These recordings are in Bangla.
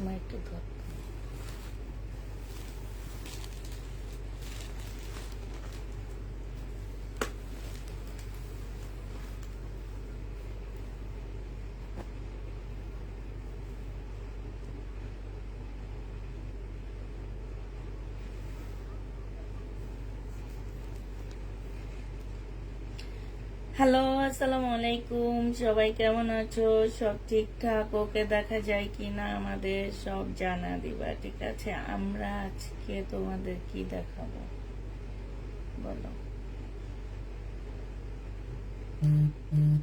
মা একটু ধর। হ্যালো, আসসালামু আলাইকুম। সবাই কেমন আছো? সব ঠিকঠাক? ওকে দেখা যায় কিনা আমাদের সব জানা দিবা, ঠিক আছে? আমরা আজকে তোমাদের কি দেখাবো বলো? হুম।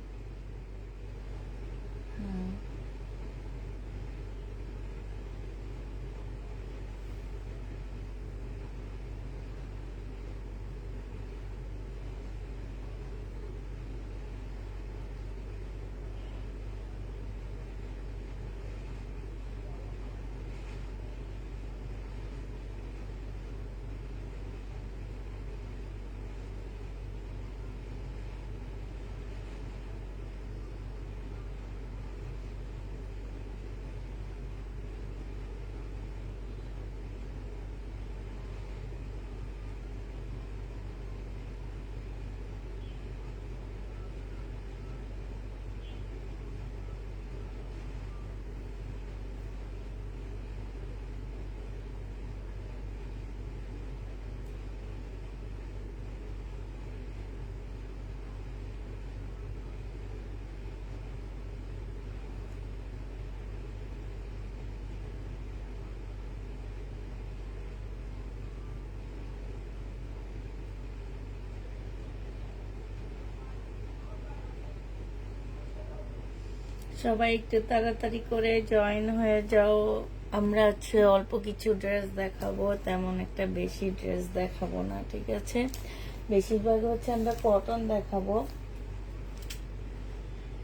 সবাই একটু তাড়াতাড়ি করে জয়েন হয়ে যাও। আমরা অল্প কিছু ড্রেস দেখাবো, তেমন একটা বেশি ড্রেস দেখাবো না, ঠিক আছে? বেশিরভাগ আমরা কটন দেখাবো,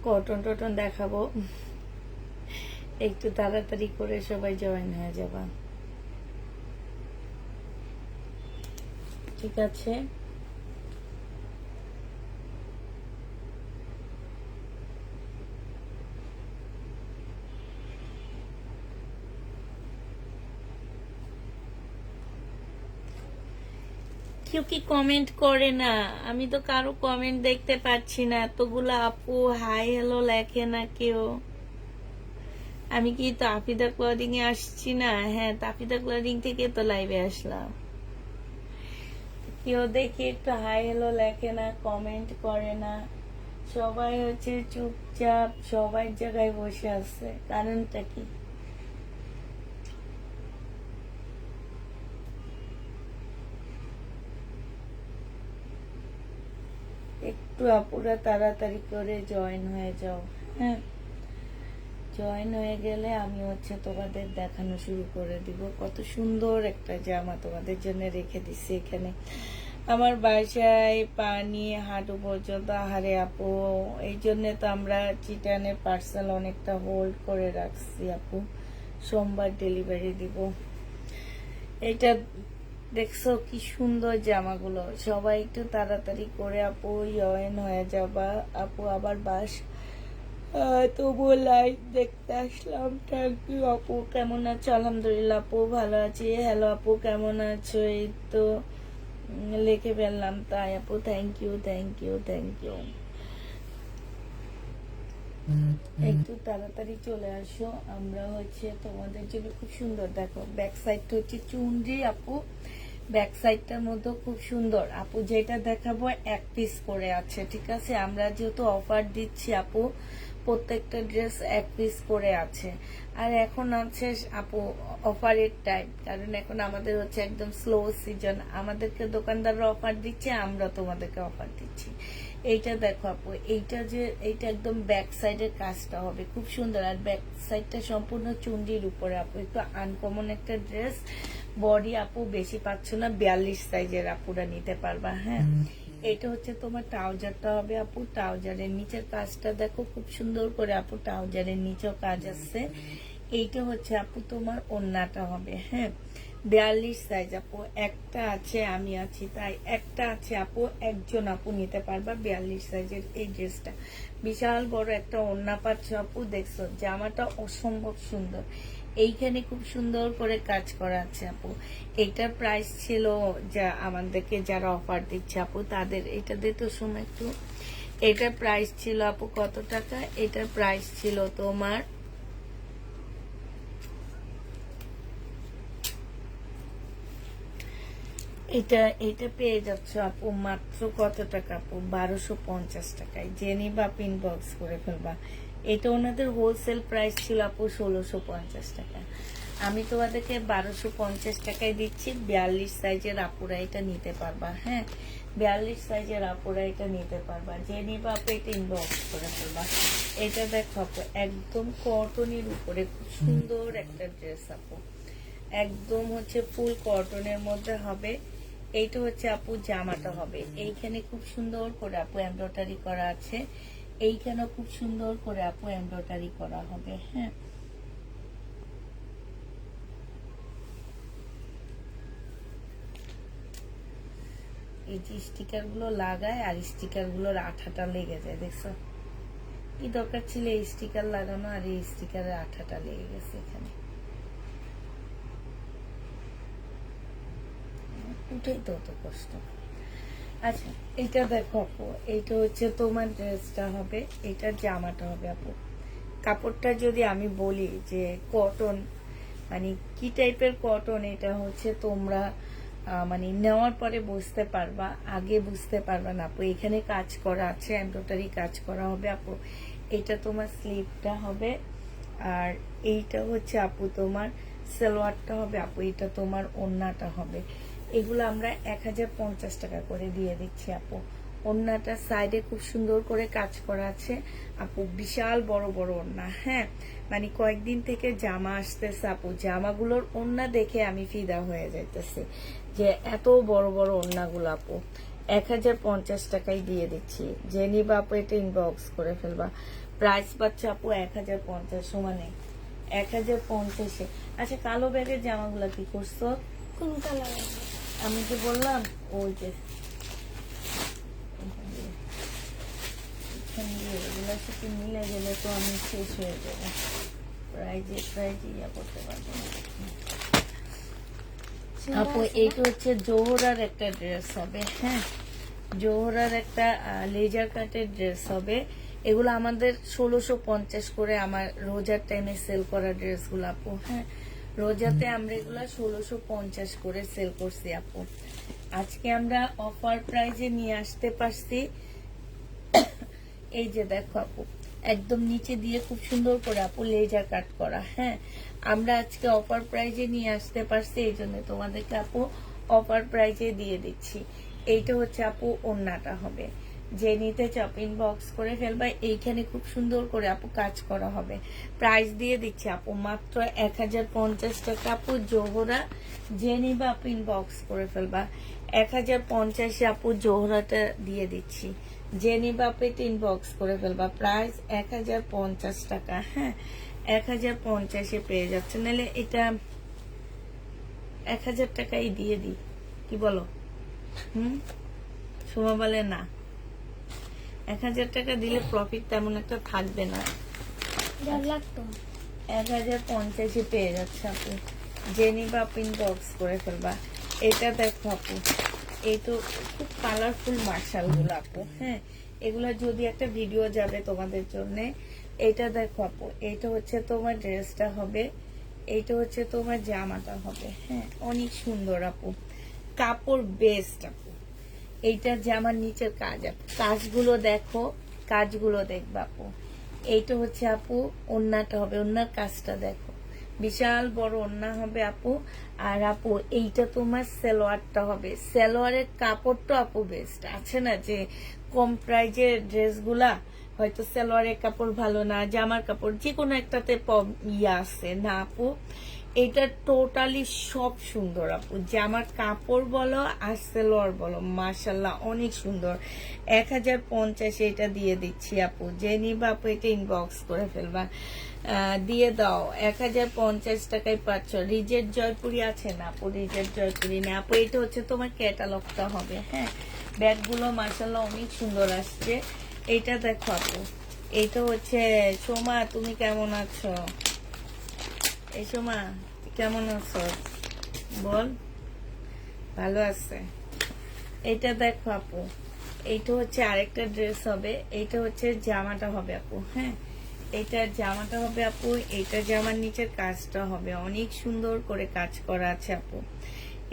কটন দেখাবো। একটু তাড়াতাড়ি করে সবাই জয়েন হয়ে যাবা, ঠিক আছে? কেউ কি কমেন্ট করে না? আমি তো কারো কমেন্ট দেখতে পাচ্ছি না। এতগুলো আপু হাই হ্যালো লেখে না কেউ। আমি কি তাফিদা ক্লদিং এ আসছি না? হ্যাঁ, তাফিদা ক্লদিং থেকে তো লাইভে আসলাম। কেউ দেখি একটু হাই হ্যালো লেখে না, কমেন্ট করে না। সবাই চুপচাপ সবাই জায়গায় বসে আছে, কারণটা কি? একটু আপুরা তাড়াতাড়ি করে জয়েন হয়ে যাও। হ্যাঁ, জয়েন হয়ে গেলে আমি তোমাদের দেখানো শুরু করে দিব। কত সুন্দর একটা জামা তোমাদের জন্য রেখে দিছি এখানে। আমার বাসায় পানি হাঁটু পর্যন্ত। আহারে আপু, এই জন্য তো আমরা চিটানের পার্সেল অনেকটা হোল্ড করে রাখছি আপু। সোমবার ডেলিভারি দিব। এটা দেখছো কি সুন্দর জামাগুলো? সবাই একটু তাড়াতাড়ি করে আপু জয়েন হয়ে যাবা। আপু আবার তবুও লাইভ দেখতে আসলাম। থ্যাংক ইউ আপু। কেমন আছো? আলহামদুলিল্লাহ আপু, ভালো আছি। হ্যালো আপু, কেমন আছো? এই তো লিখে ফেললাম তাই আপু। Thank you, thank you, thank you. একটু তাড়াতাড়ি চলে আসো। আমরা তোমাদের জন্য খুব সুন্দর, দেখো ব্যাক সাইডটা চুনরি আপু। ব্যাক সাইডটার মধ্যে খুব সুন্দর আপু। যেটা দেখাবো এক পিস করে আছে, ঠিক আছে? আমরা যেহেতু অফার দিচ্ছি আপু, প্রত্যেকটা ড্রেস এক পিস করে আছে। আর এখন আছে আপু অফারের টাইম, কারণ এখন আমাদের একদম স্লো সিজন। আমাদেরকে দোকানদাররা অফার দিচ্ছে, আমরা তোমাদেরকে অফার দিচ্ছি। এইটা দেখো আপু, এইটা একদম ব্যাক সাইডের কাজটা হবে খুব সুন্দর। আর ব্যাক সাইডটা সম্পূর্ণ চুন্ডির উপরে আপু। একটু আনকমন একটা ড্রেস। বডি আপু বেশি পাচ্ছ না, 42 সাইজের আপুরা নিতে পারবা। হ্যাঁ, এটা তোমার ট্রাউজারটা হবে আপু। ট্রাউজারের নিচের কাজটা দেখো খুব সুন্দর করে আপু। ট্রাউজারের নিচেও কাজ আছে। এইটা আপু তোমার ওড়নাটা হবে। হ্যাঁ, 42 সাইজ আপু, একটা আছে, আমি আছি তাই একটা আছে আপু, একজন আপু নিতে পারবা 42 সাইজের এই ড্রেসটা। বিশাল বড় একটা ওড়না পাচ্ছ আপু, দেখছো জামাটা অসম্ভব সুন্দর, এইখানে খুব সুন্দর করে কাজ করা আছে আপু। এইটার প্রাইস ছিল, যা আমাদেরকে যারা অফার দিচ্ছে আপু তাদের, এটা দিয়ে তো সময় একটু, এটার প্রাইস ছিল আপু কত টাকা, এটার প্রাইস ছিল তোমার এটা পেয়ে যাচ্ছ আপু মাত্র কত টাকা আপু, 1250 টাকায়। জেনি বা পিন বক্স করে ফেলবা। এটা ওনাদের হোলসেল প্রাইস ছিল আপু 1650 টাকা, আমি তোমাদেরকে 1250 টাকায় দিচ্ছি। 42 সাইজের আপুরা এটা নিতে পারবা। হ্যাঁ, 42 সাইজের আপুরা এটা নিতে পারবা। জেনি বা আপু এটা ইনবক্স করে ফেলবা। এটা দেখো আপু, একদম কটনের উপরে খুব সুন্দর একটা ড্রেস আপু, একদম হচ্ছে ফুল কটনের মধ্যে হবে। এইটা হচ্ছে আপু জামাটা হবে, এইখানে খুব সুন্দর করে আপু এমব্রয়ডারি করা আছে, এইখানেও খুব সুন্দর করে আপু এমব্রয়ডারি করা হবে। হ্যাঁ, এই যে স্টিকার গুলো লাগায় আর স্টিকার গুলোর আঠাটা লেগে যায়, দেখছো কি দরকার ছিল এই স্টিকার লাগানো, আর এই স্টিকারের আঠাটা লেগে গেছে এখানে, উঠেই তো অত কষ্ট। আচ্ছা, এটা দেখো আপু, এইটা হচ্ছে তোমার ড্রেসটা হবে, এটা জামাটা হবে আপু। কাপড়টা যদি আমি বলি যে কটন, মানে কি টাইপের কটন, এটা হচ্ছে তোমরা মানে নেওয়ার পরে বুঝতে পারবা, আগে বুঝতে পারবা না আপু। এখানে কাজ করা আছে, এমব্রয়ডারি কাজ করা হবে আপু। এটা তোমার স্লিভটা হবে, আর এইটা হচ্ছে আপু তোমার সালোয়ারটা হবে আপু, এটা তোমার ওড়নাটা হবে। এগুলো আমরা 1050 টাকা করে দিয়ে দিচ্ছি আপু। ওড়নাটা সাইডে খুব সুন্দর করে কাজ করা আছে আপু, বিশাল বড় বড় ওড়না। হ্যাঁ, মানে কয়েকদিন থেকে জামা আসতেছে আপু, জামাগুলোর ওড়না দেখে আমি ফিদা হয়ে যাইতেছি যে এত বড় বড় ওড়নাগুলো আপু। 1050 টাকায় দিয়ে দিচ্ছি। জেনি বা আপু এটা ইনবক্স করে ফেলবা। প্রাইস পাচ্ছে আপু 1050, সমানে 1050-এ। আচ্ছা, কালো ব্যাগের জামাগুলা কি করছো? কোন কালার? আমি যে বললাম ওই যে এগুলোর সাথে মিলে গেলে তো আমি শেষ হয়ে যাবো, প্রাইজে ইয়া করতে পারবো না আপু। এইটা হচ্ছে জোহরার একটা ড্রেস হবে। হ্যাঁ, জোহরার একটা লেজার কাটের ড্রেস হবে। এগুলো আমাদের 1650 করে আমার রোজার টাইমে সেল করা ড্রেসগুলো আপু। হ্যাঁ, রোজাতে আমরা এগুলা 1650 করে সেল করছি আপু। আজকে আমরা অফার প্রাইজে নিয়ে আসতে পারছি। এই যে দেখো আপু, একদম নিচে দিয়ে খুব সুন্দর করে আপু লেজার কাট করা। হ্যাঁ, আমরা আজকে অফার প্রাইজে নিয়ে আসতে পারছি, এই জন্য তোমাদেরকে আপু অফার প্রাইজে দিয়ে দিচ্ছি। এইটা হচ্ছে আপু ওড়নাটা হবে, যে নিতে চাপ ইনবক্স করে ফেলবা। এইখানে খুব সুন্দর করে আপু কাজ করা হবে। প্রাইস দিয়ে দিচ্ছি আপু মাত্র 1050 টাকা আপু। জোহরা যে নিবা আপু ইনবক্স করে ফেলবা। 1050-এ আপু জোহরাটা দিয়ে দিচ্ছি, যে নিবা আপু এটা ইনবক্স করে ফেলবা। প্রাইস 1050 টাকা। হ্যাঁ, 1050-এ পেয়ে যাচ্ছে, নাহলে এটা 1000 টাকাই দিয়ে দিই, কি বলো? সোমা বলে না, 1000 টাকা দিলে প্রফিট তেমন একটা থাকবে না। 1050-এ পেয়ে যাচ্ছে আপু, যে নিবা আপু ইনবক্স করে ফেলবা। এটা দেখো আপু, এই তো খুব কালারফুল মার্শাল গুলো আপু। হ্যাঁ, এগুলা যদি একটা ভিডিও যাবে তোমাদের জন্য। এটা দেখো আপু, এইটা হচ্ছে তোমার ড্রেসটা হবে, এইটা হচ্ছে তোমার জামাটা হবে। হ্যাঁ, অনেক সুন্দর আপু, কাপড় বেস্ট আপু। এইটা জামার নিচের কাজ আপু, কাজগুলো দেখো, কাজগুলো দেখবা আপু। এইটা হচ্ছে আপু ওড়নাটা হবে, ওড়নার কাজটা দেখো, বিশাল বড় ওড়না হবে আপু। আর আপু এইটা তোমার সালোয়ারটা হবে, সালোয়ারের কাপড়টা আপু বেস্ট। আছে না যে কম প্রাইজের ড্রেসগুলা হয়তো সালোয়ারের কাপড় ভালো না, জামার কাপড় যে কোনো একটাতে ইয়া আছে না আপু, এটা টোটালি সব সুন্দর আপু, জামার কাপড় বলো আর সেলোয়ার বলো মাশাল্লাহ অনেক সুন্দর। 1050 এটা দিয়ে দিচ্ছি আপু, যে নিবা আপু এটা ইনবক্স করে ফেলবা, দিয়ে দাও। 1050 টাকায় পাচ্ছ। রিজেট জয়পুরি আছে না আপু? রিজেট জয়পুরি না আপু, এটা হচ্ছে তোমার ক্যাটালগটা হবে। হ্যাঁ, ব্যাগগুলো মাশাল্লাহ অনেক সুন্দর আসছে। এটা দেখো আপু, এইটা হচ্ছে সোমা, তুমি কেমন আছো? এই সোমা কেমন আছো বল? ভালো আছে। এটা দেখো আপু, এইটা হচ্ছে আরেকটা ড্রেস হবে, এইটা হচ্ছে জামাটা হবে আপু। হ্যাঁ, এইটা জামাটা হবে আপু, এইটা জামার নিচের কাজটা হবে অনেক সুন্দর করে কাজ করা আছে আপু।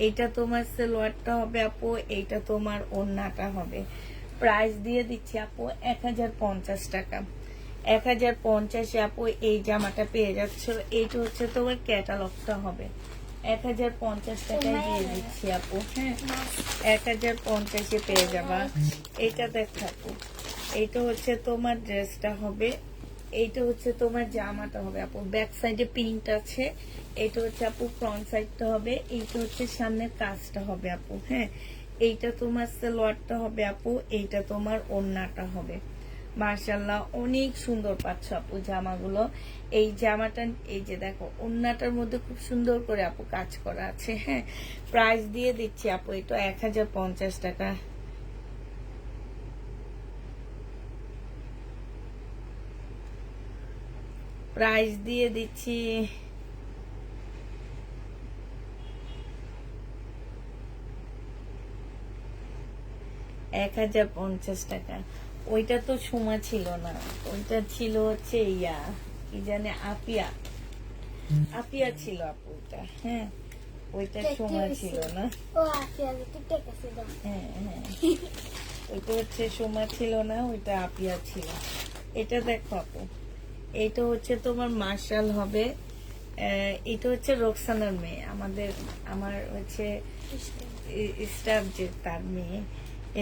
এইটা তোমার সালোয়ারটা হবে আপু, এইটা তোমার ওড়নাটা হবে। প্রাইস দিয়ে দিচ্ছি আপু 1050 টাকা। 1050 আপু এই জামাটা পেয়ে যাচ্ছ। এইটা হচ্ছে তোমার ক্যাটালগটা হবে। 1050 টাকায় দিয়ে দিচ্ছি আপু। হ্যাঁ, 1050 পেয়ে যাবা। এইটা দেখো আপু, এইটা হচ্ছে তোমার ড্রেসটা হবে, এইটা হচ্ছে তোমার জামাটা হবে আপু। ব্যাক সাইডে প্রিন্ট আছে, এইটা হচ্ছে আপু ফ্রন্ট সাইডটা হবে, এইটা হচ্ছে সামনের কাজটা হবে আপু। হ্যাঁ, এইটা তোমার সালোয়ারটা হবে আপু, এইটা তোমার ওড়নাটা হবে। মাশাল্লাহ অনেক সুন্দর পাচ্ছ আপু জামাগুলো। এই জামাটা এই যে দেখো, ওড়নাটার মধ্যে খুব সুন্দর করে আপু কাজ করা আছে। হ্যাঁ, প্রাইস দিয়ে দিচ্ছি আপু এটা 1050 টাকা। প্রাইস দিয়ে দিচ্ছি 1050 টাকা। ওইটা তো সোমা ছিল না, ওইটা ছিল হচ্ছে ইয়া কি জানে, আপিয়া। আপিয়া ছিল আপু ওইটা। হ্যাঁ, ওইটা সোমা ছিল না। হ্যাঁ হ্যাঁ, ওইটা হচ্ছে সোমা ছিল না, ওইটা আপিয়া ছিল। এটা দেখো আপু, এইটা হচ্ছে তোমার মার্শাল হবে। এটা হচ্ছে রোকসানার মেয়ে, আমার হচ্ছে স্টাফ যে তার মেয়ে।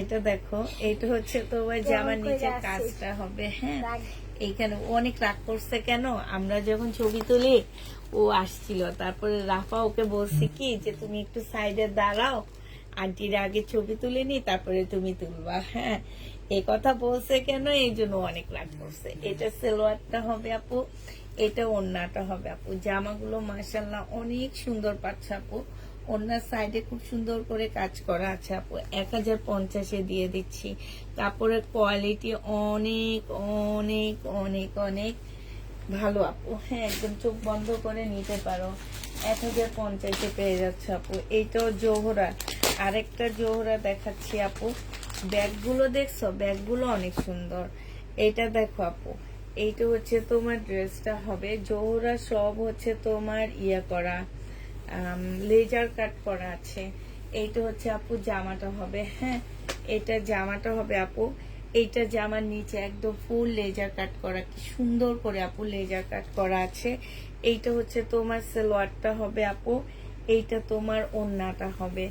এটা দেখো, এটা হচ্ছে তোমার জামার নিচে কাজটা হবে। হ্যাঁ, এইখানে অনেক রাগ করছে কেন, আমরা যখন ছবি তুলি ও আসছিল, তারপরে রাফা ওকে বলছি কি যে তুমি একটু সাইডে দাঁড়াও, আন্টির আগে ছবি তুলে নি তারপরে তুমি তুলবা। হ্যাঁ, এই কথা বলছে কেন, এই জন্য অনেক রাগ করছে। এটা সালোয়ারটা হবে আপু, এটা ওড়নাটা হবে আপু। জামাগুলো মাশাল্লাহ অনেক সুন্দর পাচ্ছে আপু, ওড়নার সাইডে খুব সুন্দর করে কাজ করা আছে আপু। 1050 দিয়ে দিচ্ছি। কাপড়ের কোয়ালিটি অনেক অনেক অনেক অনেক ভালো আপু। হ্যাঁ, একদম চোখ বন্ধ করে নিতে পারো। 1050 পেয়ে যাচ্ছে আপু। এইটাও জোহরা, আরেকটা জোহরা দেখাচ্ছি আপু। ব্যাগগুলো দেখছো, ব্যাগগুলো অনেক সুন্দর। এইটা দেখো আপু, এইটা হচ্ছে তোমার ড্রেসটা হবে। জোহরা সব হচ্ছে তোমার ইয়া করা, লেজার কাট করা আছে। এইটা হচ্ছে আপু জামাটা হবে। হ্যাঁ, এটা জামাটা হবে আপু। এইটা জামার নিচে একদম ফুল লেজার কাট করা, কি সুন্দর করে আপু লেজার কাট করা আছে। এইটা হচ্ছে তোমার সালোয়ারটা হবে আপু, এইটা তোমার ওড়নাটা হবে।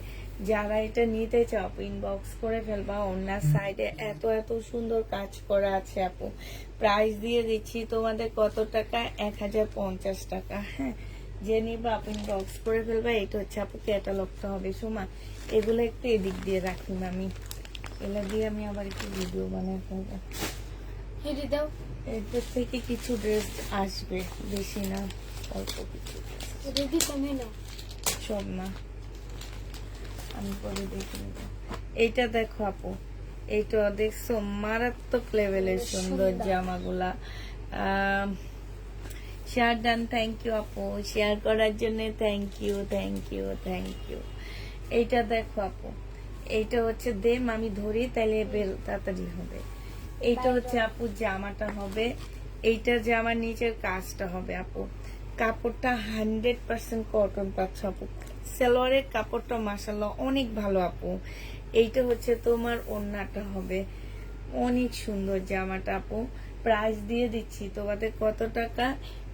যারা এটা নিতে চাও ইনবক্স করে ফেলবা। ওড়নার সাইডে এত এত সুন্দর কাজ করা আছে আপু। প্রাইস দিয়ে দিচ্ছি তোমাদের কত টাকা, 1050 টাকা। হ্যাঁ, যে নিবা আপনি ইনবক্স করে ফেলবা। এটা হচ্ছে আপু ক্যাটালগটা হবে। সোমা, এগুলো একটু এদিক দিয়ে রাখুন, আমি এগুলো দিয়ে আমি আবার একটু ভিডিও বানাই ফেলবো। এটার থেকে কিছু ড্রেস আসবে, বেশি না, অল্প কিছু। সব না, আমি পরে দেখে নেবো। এইটা দেখো আপু, এইটা দেখছো মারাত্মক লেভেলের সুন্দর জামাগুলা। শেয়ার ডান, থ্যাংক ইউ আপু, শেয়ার করার জন্য thank you thank you thank you. এইটা দেখো আপু, এইটা হচ্ছে দেম আমি ধরি তাহলে বের তাড়াতাড়ি হবে। এইটা হচ্ছে আপু জামাটা হবে, এইটা জামার নিচের কাজটা হবে আপু। কাপড়টা 100% কটন পাচ্ছ আপু। সালোয়ারের কাপড়টা মাশাআল্লাহ অনেক ভালো আপু। এইটা হচ্ছে তোমার ওড়নাটা হবে, অনেক সুন্দর জামাটা আপু। প্রাইস দিয়ে দিচ্ছি তোমাদের কত টাকা,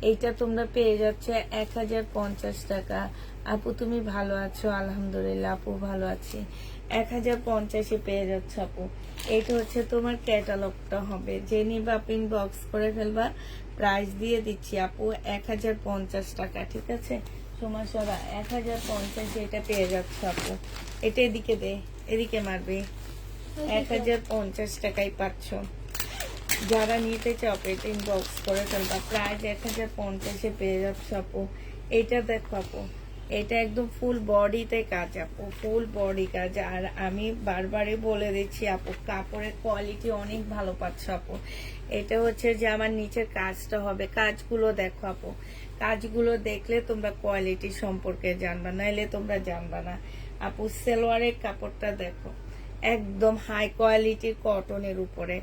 এইটা তোমরা পেয়ে যাচ্ছে 1050 টাকা। আপু তুমি ভালো আছো? আলহামদুলিল্লাহ আপু ভালো আছি। 1050 পেয়ে যাচ্ছে আপু। এইটা হচ্ছে তোমার ক্যাটালগটা হবে, যে নিবা আপনি ইনবক্স করে ফেলবা। প্রাইস দিয়ে দিচ্ছি আপু 1050 টাকা। ঠিক আছে, সোমাসরা 1050 এটা পেয়ে যাচ্ছে আপু। এটা এদিকে দে, এদিকে মারবে। 1050 টাকায় পাচ্ছ। যারা নিতে চাও এটা ইনবক্স করে ফেলবা। প্রাইস 1050 পেয়ে যাচ্ছে আপু। এটা দেখো আপু, এটা একদম ফুল বডিতে কাজ আপু, ফুল বডি কাজ। আর আমি বারবারই বলে দিচ্ছি আপু, কাপড়ের কোয়ালিটি অনেক ভালো পাচ্ছ আপু। এটা হচ্ছে যে আমার নিচের কাজটা হবে, কাজগুলো দেখো আপু, কাজগুলো দেখলে তোমরা কোয়ালিটি সম্পর্কে জানবা, নাইলে তোমরা জানবা না আপু। সালোয়ারের কাপড়টা দেখো, একদম হাই কোয়ালিটির কটনের উপরে।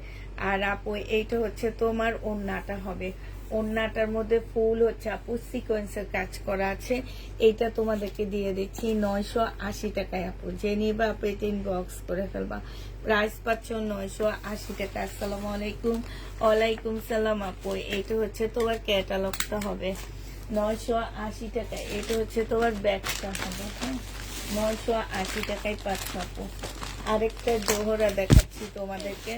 আর আপু এইটা হচ্ছে তোমার ওড়নাটা হবে, ওড়নাটার মধ্যে ফুল হচ্ছে আপু সিকোয়েন্সের কাজ করা আছে। এইটা তোমাদেরকে দিয়ে দিচ্ছি 980 টাকায় আপু। যে নিবা আপু এটা ইনবক্স করে ফেলবা। প্রাইস পাচ্ছ 980 টাকা। আসসালামু আলাইকুম। ওয়ালাইকুম সালাম আপু। এইটা হচ্ছে তোমার ক্যাটালগটা হবে 980 টাকা। এটা হচ্ছে তোমার ব্যাগটা হবে, হ্যাঁ 980 টাকায় পাচ্ছ আপু। আরেকটা জোহরা দেখাচ্ছি তোমাদেরকে,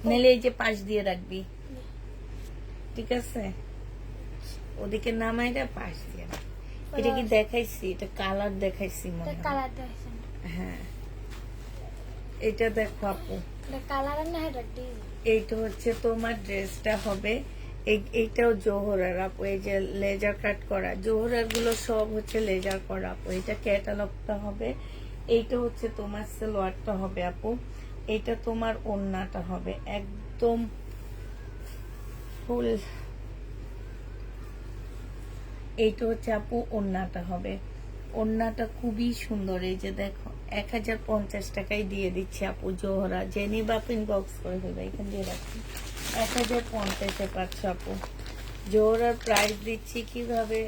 নিলে এই যে পাশ দিয়ে রাখবি, ঠিক আছে? ওদিকে নামাইরা পাশ দিয়ে রাখ। এটা কি দেখাইছি? এটা কালার দেখাইছি মনে হয়। হ্যাঁ, এটা দেখো আপু, এইটা হচ্ছে তোমার ড্রেসটা হবে। এইটাও জোহরার আপু। এই যে লেজার কাট করা জোহরার গুলো সব হচ্ছে লেজার করা আপু। এটা ক্যাটালগটা হবে। এইটা হচ্ছে তোমার সালোয়ারটা হবে আপু। এটা তোমার ওড়নাটা হবে একদম ফুল। এইটা হচ্ছে আপু ওড়নাটা হবে। ওড়নাটা খুবই সুন্দর। এই যে দেখো 1050 টাকায় দিয়ে দিচ্ছি আপু জোহরা। জেনি বাপিন বক্স করে ফেলবে, এখান দিয়ে রাখি। 1050 পাচ্ছ আপু। জোহরার প্রাইস দিচ্ছি কিভাবে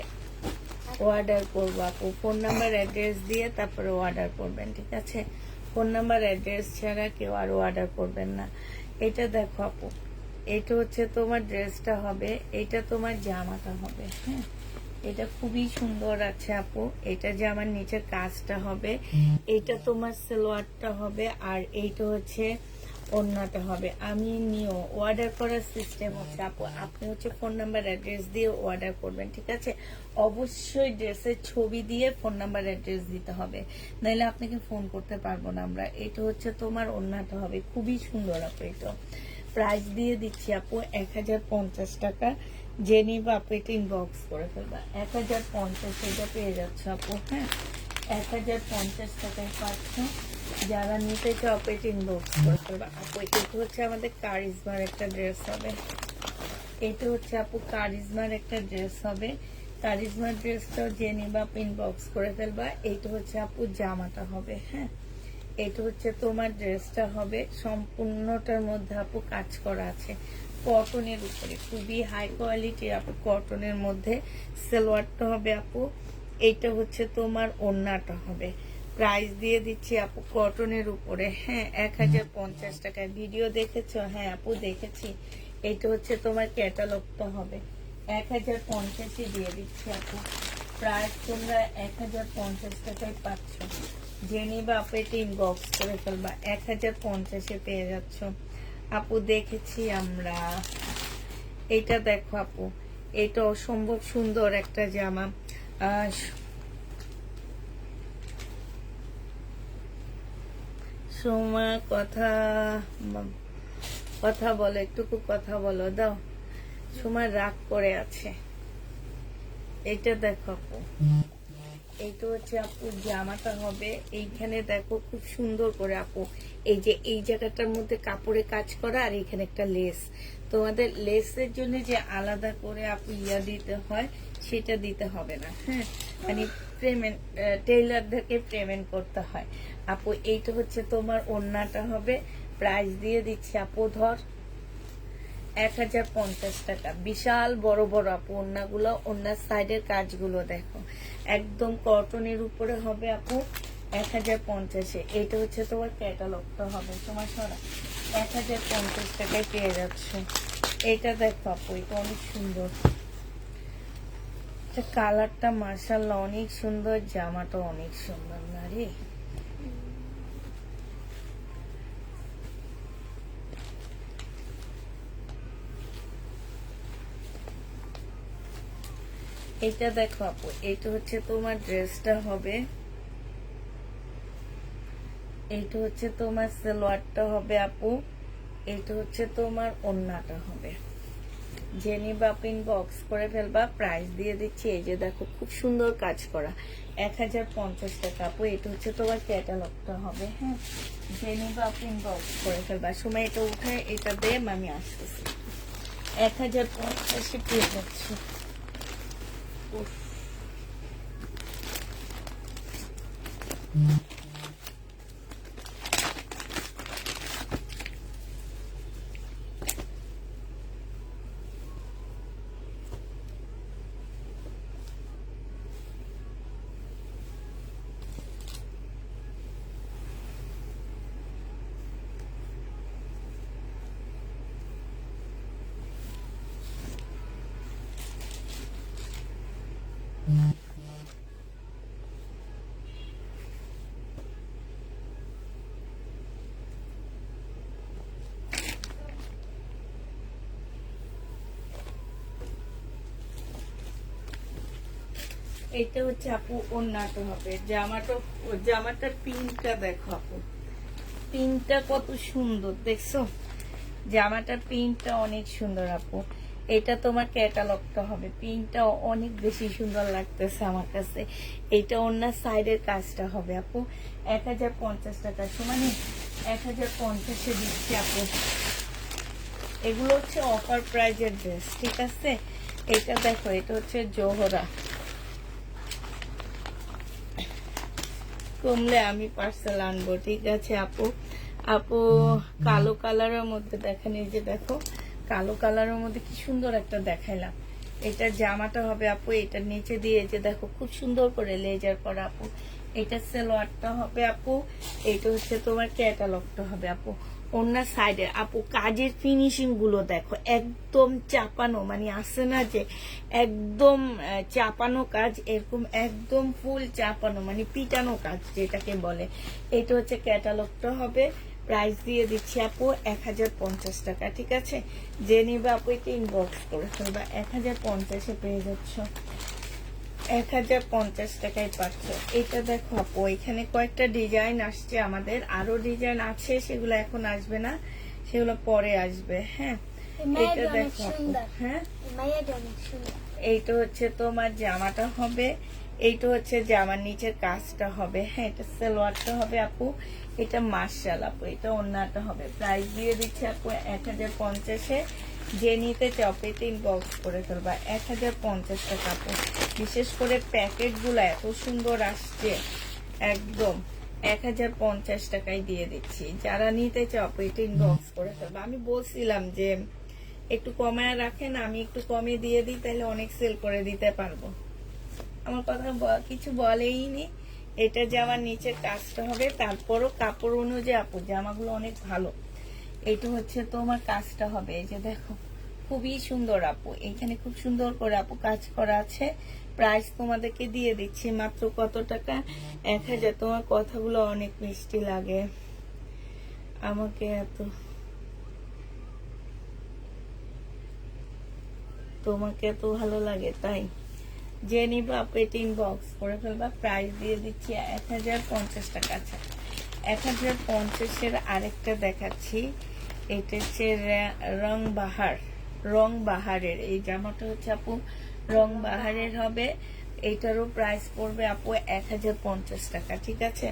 অর্ডার করবো আপু? ফোন নাম্বার অ্যাড্রেস দিয়ে তারপরে অর্ডার করবেন, ঠিক আছে? ফোন নাম্বার অ্যাড্রেস ছাড়া কেউ আর অর্ডার করবেন না। এটা দেখো আপু, এটা হচ্ছে তোমার ড্রেসটা হবে, এটা তোমার জামাটা হবে। হ্যাঁ, এটা খুবই সুন্দর আছে আপু। এটা যে আমার নিচের কাজটা হবে, এটা তোমার সালোয়ারটা হবে, আর এইটা হচ্ছে ওড়নাটা হবে। আমি নিও অর্ডার করার সিস্টেম হচ্ছে আপু, আপনি হচ্ছে ফোন নাম্বার অ্যাড্রেস দিয়ে অর্ডার করবেন, ঠিক আছে? অবশ্যই ড্রেসের ছবি দিয়ে ফোন নাম্বার অ্যাড্রেস দিতে হবে, নাহলে আপনাকে ফোন করতে পারবো না আমরা। এটা হচ্ছে তোমার ওড়নাটা হবে, খুবই সুন্দর আপু। এটা প্রাইস দিয়ে দিচ্ছি আপু 1050 টাকা। যে নিবা আপু এটা ইনবক্স করে ফেলবা। 1050 এটা পেয়ে যাচ্ছে আপু। হ্যাঁ, 1050 টাকায় পাচ্ছ। যারা নিতে চাও আপু এটা ইনবক্স করে ফেলবা আপু। এটা হচ্ছে আমাদের কারিজমার একটা ড্রেস হবে। এটা হচ্ছে আপু কারিজমার একটা ড্রেস হবে। কারিজমার ড্রেসটাও যে নিবা আপু ইনবক্স করে ফেলবা। এইটা হচ্ছে আপু জামাটা হবে। হ্যাঁ, এটা হচ্ছে তোমার ড্রেসটা হবে। সম্পূর্ণটার মধ্যে আপু কাজ করা আছে কটনের উপরে, খুবই হাই কোয়ালিটির আপু কটনের মধ্যে। সালোয়ারটা হবে আপু। এইটা হচ্ছে তোমার ওড়নাটা হবে। প্রাইস দিয়ে দিচ্ছি আপু কটনের উপরে, হ্যাঁ 1050 টাকায়। ভিডিও দেখেছো? হ্যাঁ আপু দেখেছি। এইটা হচ্ছে তোমার ক্যাটালগটা হবে। 1050 দিয়ে দিচ্ছি আপু। প্রাইস তোমরা 1050 টাকায় পাচ্ছ। যে নিবা আপু এটা ইনবক্স করে ফেলবা। 1050 পেয়ে যাচ্ছ আপু। দেখেছি আমরা। এটা দেখো আপু, এটা অসম্ভব সুন্দর একটা জামা। সময় কথা কথা বলো, একটুকু কথা বলো দাও। সময় রাগ করে আছে। এটা দেখো আপু, এইটা হচ্ছে আপু জামাটা হবে। এইখানে দেখো খুব সুন্দর করে আপু, এই যে এই জায়গাটার মধ্যে কাপড়ে কাজ করা, আর এখানে একটা লেস। তোমাদের লেসের জন্য যে আলাদা করে আপু ইয়া দিতে হয়, সেটা দিতে হবে না। হ্যাঁ, মানে পেমেন্ট টেইলারদেরকে পেমেন্ট করতে হয় আপু। এইটা হচ্ছে তোমার ওড়নাটা হবে। প্রাইস দিয়ে দিচ্ছি আপু ধর 1050 টাকা। বিশাল বড় বড় আপু ওড়নাগুলো, ওড়নার সাইডের কাজগুলো দেখো, একদম কটনের উপরে হবে আপু। 1050। এটা হচ্ছে তোমার ক্যাটালগটা হবে। তোমার সরা 1050 টাকায় পেয়ে যাচ্ছে। এটা দেখো আপু, এটা অনেক সুন্দর। কালারটা মাশাআল্লাহ অনেক সুন্দর, জামাটা অনেক সুন্দর না রে। এটা দেখো আপু, এটা হচ্ছে তোমার ড্রেসটা হবে, এইটা হচ্ছে তোমার সালোয়ারটা হবে আপু, এইটা হচ্ছে তোমার ওড়নাটা হবে। যে নিবা ইনবক্স করে ফেলবা, প্রাইস দিয়ে দিচ্ছি। এই যে দেখো খুব সুন্দর কাজ করা, 1050 টাকা আপু। এটা হচ্ছে তোমার ক্যাটালগটা হবে। হ্যাঁ, যে নিবা ইনবক্স করে ফেলবা। সময় এটা উঠায় এটা দে, আমি আসতেছি। 1050 পেয়ে যাচ্ছে। এটা হচ্ছে আপু ওড়নাটা হবে। জামাটার পিনটা দেখো আপু, পিনটা কত সুন্দর দেখছো, জামাটার পিনটা অনেক সুন্দর আপু। এটা তোমার ক্যাটালগটা হবে, পিনটা অনেক বেশি সুন্দর লাগতেছে আমার কাছে। এটা ওড়নার সাইডের কাজটা হবে আপু। 1050 টাকা, সমানে 1050-এ দিচ্ছি আপু। এগুলো হচ্ছে অফার প্রাইজের ড্রেস, ঠিক আছে। এটা দেখো, এটা হচ্ছে জোহরা, কমলে আমি পার্সেল আনবো, ঠিক আছে আপু। আপু কালো কালারের মধ্যে দেখেন, এই যে দেখো কালো কালারের মধ্যে কি সুন্দর একটা দেখাইলাম। এটা জামাটা হবে আপু, এটা নিচে দিয়ে যে দেখো খুব সুন্দর করে লেজার করা আপু। এটা সালোয়ারটা হবে আপু, এটা হচ্ছে তোমার ক্যাটালগটা হবে আপু। ওনার সাইডে আপু কাজের ফিনিশিং গুলো দেখো, একদম চাপানো, মানে আসে না যে একদম চাপানো কাজ, এরকম একদম ফুল চাপানো, মানে পিটানো কাজ যেটাকে বলে। এটা হচ্ছে ক্যাটালগটা হবে। প্রাইস দিয়ে দিচ্ছি আপু 1050 টাকা, ঠিক আছে। যে নিবে আপু এটা ইনবক্স করে ফেলবা, 1050-এ পেয়ে যাচ্ছ, 1050 টাকায় পাচ্ছ। এটা দেখো আপু, এখানে কয়েকটা ডিজাইন আসছে আমাদের, আরো ডিজাইন আছে, সেগুলো এখন আসবে না, সেগুলো পরে আসবে। হ্যাঁ, এটা দেখো আপু। হ্যাঁ, এইটা হচ্ছে তোমার জামাটা হবে, এইটা হচ্ছে জামার নিচের কাজটা হবে। হ্যাঁ, এটা সালোয়ারটা হবে আপু, এটা মার্শাল আপু, এটা ওড়নাটা হবে। প্রাইস দিয়ে দিচ্ছে আপু 1050-এ। যে নিতে চাও পেতে ইনবক্স করে ফেলবা, 1050 টাকা আপু। বিশেষ করে প্যাকেট গুলা এত সুন্দর আসছে, একদম 1050 টাকায় দিয়ে দিচ্ছি। যারা নিতে চাও পেতে ইনবক্স করে ফেলবা। আমি বলছিলাম যে একটু কমায় রাখেন, আমি একটু কমে দিয়ে দিই, তাহলে অনেক সেল করে দিতে পারবো। আমার কথা কিছু বলেই নি। এটা জামার নিচের কাজটা হবে, তারপরও কাপড় অনুযায়ী আপু জামাগুলো অনেক ভালো। এটা হচ্ছে তোমার কাজটা হবে, এই যে দেখো খুবই সুন্দর আপু, এখানে খুব সুন্দর করে আপু কাজ করা আছে। প্রাইস তোমাদেরকে দিয়ে দিচ্ছি মাত্র কত টাকা, 1000। তোমার কথাগুলো অনেক মিষ্টি লাগে আমাকে, এত তোমাকে এত ভালো লাগে তাই। যে নিবা আপু এটা ইনবক্স করে ফেলবা। প্রাইস দিয়ে দিচ্ছি 1050 টাকা। আচ্ছা, 1050-এর আরেকটা দেখাচ্ছি। এটা হচ্ছে রং বাহারের এই জামাটা হচ্ছে আপু, রং বাহারের হবে। এইটারও প্রাইস পড়বে আপু 1050 টাকা, ঠিক আছে।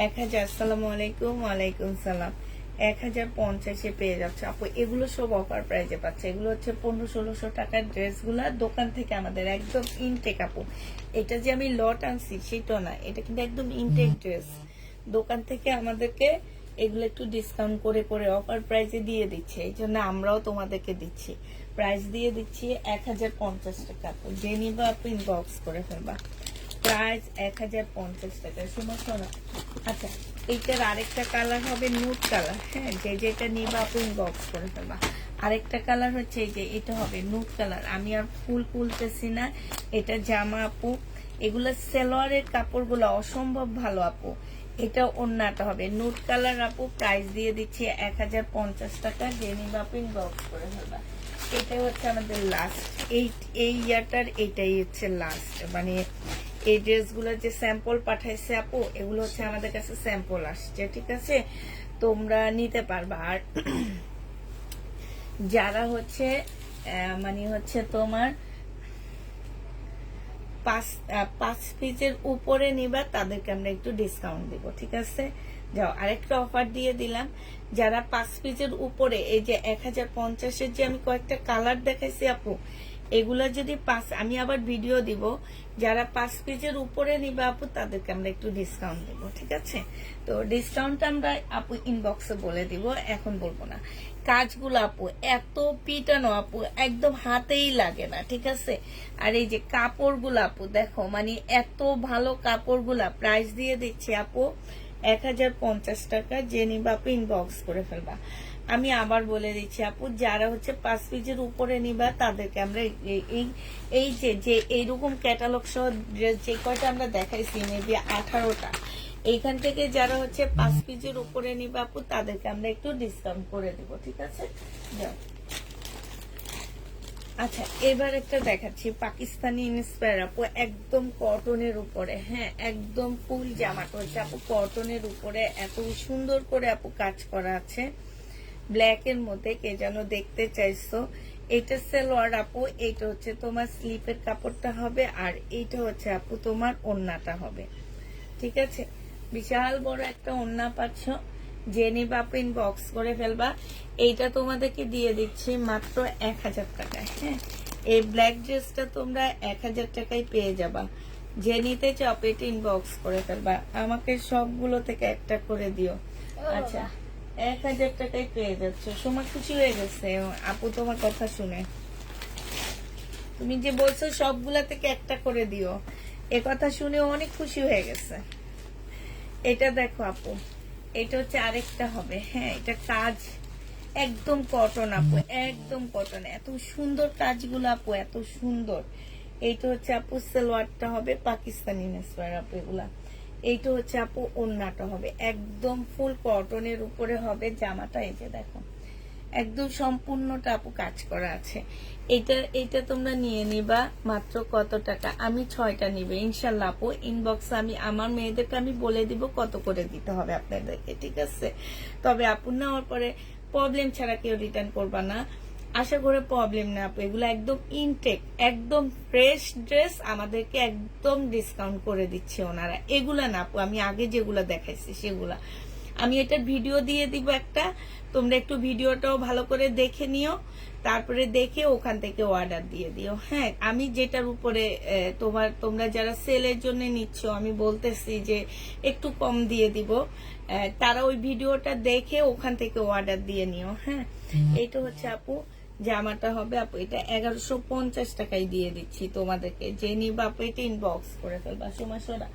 1000। আসসালামু আলাইকুম। ওয়ালাইকুম সালাম। 1050-এ পেয়ে যাচ্ছে আপু। এগুলো সব অফার প্রাইজে পাচ্ছে। এগুলো হচ্ছে 1500-1600 টাকার ড্রেসগুলা, দোকান থেকে আমাদের একদম ইনটেক আপু। এটা যে আমি লট আনছি সেটা না, এটা কিন্তু একদম ইনটেক ড্রেস। দোকান থেকে আমাদেরকে এগুলো একটু ডিসকাউন্ট করে করে অফার প্রাইজে দিয়ে দিচ্ছে, এই জন্য আমরাও তোমাদেরকে দিচ্ছি। প্রাইস দিয়ে দিচ্ছি 1050 টাকা। যে নিবা আপনি ইনবক্স করে ফেলবা। প্রাইস 1050 টাকা। সমস্যা না। আচ্ছা, এইটার আরেকটা কালার হবে নুড কালার। হ্যাঁ, যে যেটা নিবা আপনি ইনবক্স করে ফেলবা। আরেকটা কালার হচ্ছে এই যে এটা হবে নুড কালার। আমি আর ফুল খুলতেছি না, এটা জামা আপু। এগুলো সালোয়ারের কাপড়গুলো অসম্ভব ভালো আপু। এটা ওড়নাটা হবে নুট কালার আপু, প্রাইস দিয়ে দিচ্ছি 1050 টাকা। যে নিবা আপু ইনবক্স করে ফেলবা। এটা হচ্ছে আমাদের লাস্ট, এই ইয়ারটার এটাই হচ্ছে লাস্ট, মানে এই ড্রেসগুলো যে স্যাম্পল পাঠাইছে আপু, এগুলো হচ্ছে আমাদের কাছে স্যাম্পল আসছে, ঠিক আছে? তোমরা নিতে পারবা। আর যারা হচ্ছে মানে হচ্ছে তোমার 5 পিসের উপরে নিবা তাদেরকে আমরা একটু ডিসকাউন্ট দিব, ঠিক আছে? যাও, আরেকটা অফার দিয়ে দিলাম, যারা 5 পিসের উপরে, এই যে 1050-এর যে আমি কয়েকটা কালার দেখাইছি আপু, এগুলা যদি আমি আবার ভিডিও দিব, যারা 5 পিসের উপরে নিবে আপু তাদেরকে আমরা একটু ডিসকাউন্ট দিব, ঠিক আছে? তো ডিসকাউন্টটা আমরা আপু ইনবক্সে বলে দিব, এখন বলবো না। কাজগুলো আপু এত পিটানো আপু, একদম হাতেই লাগে না, ঠিক আছে? আর এই যে কাপড়গুলো আপু দেখো, মানে এত ভালো কাপড়গুলা, প্রাইস দিয়ে দিচ্ছি আপু 1050 টাকা। যে নিবা আপু ইনবক্স করে ফেলবা। আমি আবার বলে দিচ্ছি আপু, যারা হচ্ছে 5 পিসের উপরে নিবা তাদেরকে আমরা এই যে এইরকম ক্যাটালগ সহ ড্রেস যে কয়টা আমরা দেখাইছি, মেবি 18টা, এইখান থেকে যারা হচ্ছে 5 পিসের উপরে নিবা আপু তাদেরকে আমরা একটু ডিসকাউন্ট করে দিব, ঠিক আছে? যাও, আচ্ছা এবার একটা দেখাচ্ছি পাকিস্তানি ইন্সপায়ার আপু, একদম কটনের উপরে, হ্যাঁ একদম ফুল জামাটা হচ্ছে আপু কটনের উপরে, এত সুন্দর করে আপু কাজ করা আছে ব্ল্যাক এর মধ্যে, কে যেন দেখতে চাইছো। এটা সালোয়ার আপু, এইটা হচ্ছে তোমার স্লিপের কাপড়টা হবে, আর এইটা হচ্ছে আপু তোমার ওড়নাটা হবে, ঠিক আছে? বিশাল বড় একটা ওড়না পাচ্ছ। যে নিবা আপু ইনবক্স করে ফেলবা। এইটা তোমাদেরকে দিয়ে দিচ্ছি মাত্র 1000 টাকায়, হ্যাঁ এই ব্ল্যাক ড্রেসটা তোমরা 1000 টাকায় পেয়ে যাবা। যে নিতে চাও এটা ইনবক্স করে ফেলবা, আমাকে সবগুলো থেকে একটা করে দিও। আচ্ছা 1000 টাকায় পেয়ে যাচ্ছ, সময় খুশি হয়ে গেছে আপু তোমার কথা শুনে। তুমি যে বলছো সবগুলা থেকে একটা করে দিও, এ কথা শুনে অনেক খুশি হয়ে গেছে। এটা দেখো আপু, এটা হচ্ছে আরেকটা হবে, হ্যাঁ এটা কাজ একদম কটন আপু, একদম কটন, এত সুন্দর কাজগুলো আপু, এত সুন্দর। এইটা হচ্ছে আপু সালোয়ারটা হবে পাকিস্তানি ইন্সপায়ার আপু এগুলা। এইটা হচ্ছে আপু ওড়নাটা হবে একদম ফুল কটনের উপরে হবে জামাটা, এই যে দেখো একদম সম্পূর্ণটা আপু কাজ করা আছে। এটা তোমরা নিয়ে নিবা মাত্র কত টাকা? আমি 6টা নিবে ইনশাল্লাহ আপু, ইনবক্সে আমি আমার মেয়েদেরকে আমি বলে দিব কত করে দিতে হবে আপনাদেরকে, ঠিক আছে? তবে আপু নেওয়ার পরে প্রবলেম ছাড়া কেউ রিটার্ন করবা না, আশা করে প্রবলেম না আপু। এগুলো একদম ইনটেক, একদম ফ্রেশ ড্রেস, আমাদেরকে একদম ডিসকাউন্ট করে দিচ্ছে ওনারা। এগুলা না আপু, আমি আগে যেগুলা দেখাইছি সেগুলা, আমি এটার ভিডিও দিয়ে দিব একটা, তোমরা একটু ভিডিওটাও ভালো করে দেখে নিও, তারপরে দেখে ওখান থেকে অর্ডার দিয়ে দিও, হ্যাঁ? আমি যেটার উপরে তোমরা যারা সেলের জন্য নিচ্ছ, আমি বলতেছি যে একটু কম দিয়ে দিব, তারা ওই ভিডিওটা দেখে ওখান থেকে অর্ডার দিয়ে নিও, হ্যাঁ? এইটা হচ্ছে আপু জামাটা হবে আপু, এটা 1150 টাকায় দিয়ে দিচ্ছি তোমাদেরকে। যে নিবা আপু এটা ইনবক্স করে ফেলবা। সমস্যা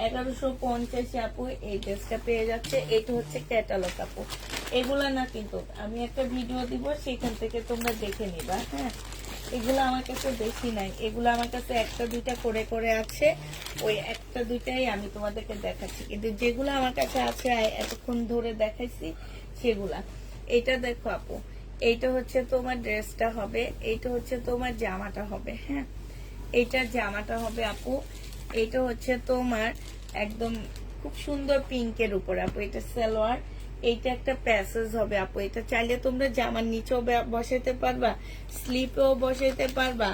1150 আপু এই ড্রেসটা পেয়ে যাচ্ছে। এটা হচ্ছে ক্যাটালগ আপু, এগুলা না কিন্তু আমি একটা ভিডিও দিব, সেখান থেকে তোমরা দেখে নিবা, হ্যাঁ? এগুলো আমার কাছে বেশি নাই, এগুলো আমার কাছে একটা দুইটা করে করে আছে, ওই একটা দুইটাই আমি তোমাদেরকে দেখাচ্ছি, কিন্তু যেগুলো আমার কাছে আছে এতক্ষণ ধরে দেখাইছি সেগুলা। এটা দেখো আপু, এইটা হচ্ছে তোমার ড্রেসটা হবে, এইটা হচ্ছে তোমার জামাটা হবে, হ্যাঁ এইটা জামাটা হবে আপু। এটা হচ্ছে তোমার একদম খুব সুন্দর পিঙ্কের উপর আপু, এটা সালোয়ার, এইটা একটা প্যাসেজ হবে আপু। এটা চাইলে তোমরা জামার নিচেও বসাইতে পারবা, স্লিপেও বসাইতে পারবা,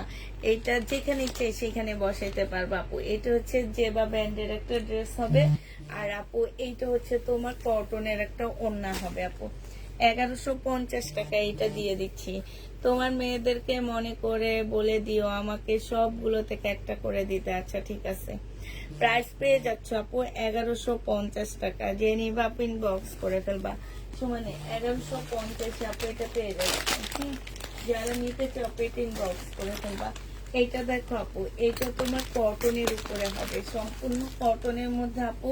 এটা যেখানে ইচ্ছে সেখানে বসাইতে পারবা আপু। এটা হচ্ছে জেবা ব্র্যান্ডের একটা ড্রেস হবে, আর আপু এইটা হচ্ছে তোমার কটনের একটা ওড়না হবে আপু। 1150 টাকা এটা দিয়ে দিচ্ছি। তোমার মেয়েদেরকে মনে করে বলে দিও আমাকে সবগুলো থেকে একটা করে দিতে, আচ্ছা ঠিক আছে? প্রাইস পেয়ে যাচ্ছ আপু 1150 টাকা। যে নিবা আপু ইনবক্স করে ফেলবা, সমানে 1150 আপু এটা পেয়ে যাচ্ছে। যারা নিতে চাও এটা ইনবক্স করে ফেলবা। এইটা দেখো আপু, এইটা তোমার কটনের উপরে হবে, সম্পূর্ণ কটনের মধ্যে আপু।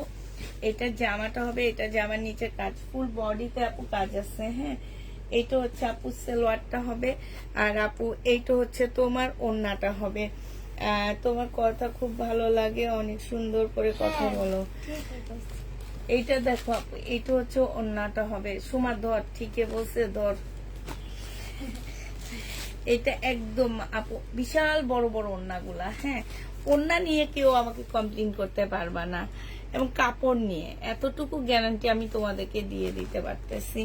এটা জামাটা হবে, এটা জামার নিচে কাজ, ফুল বডিতে আপু কাজ আছে, হ্যাঁ? এইটা হচ্ছে আপু সালোয়ারটা হবে, আর আপু এইটা হচ্ছে তোমার ওড়নাটা হবে। তোমার কথা খুব ভালো লাগে, অনেক সুন্দর করে কথা বলো। এইটা দেখো আপু, এইটা হচ্ছে ওন্নাটা হবে। সুমা ধর, ঠিকই বলছে, ধর। এটা একদম আপু বিশাল বড় বড় ওন্নাগুলা। হ্যাঁ, ওন্না নিয়ে কেউ আমাকে কমপ্লেন করতে পারবা না, এবং কাপড় নিয়ে এতটুকু গ্যারান্টি আমি তোমাদেরকে দিয়ে দিতে পারতেছি।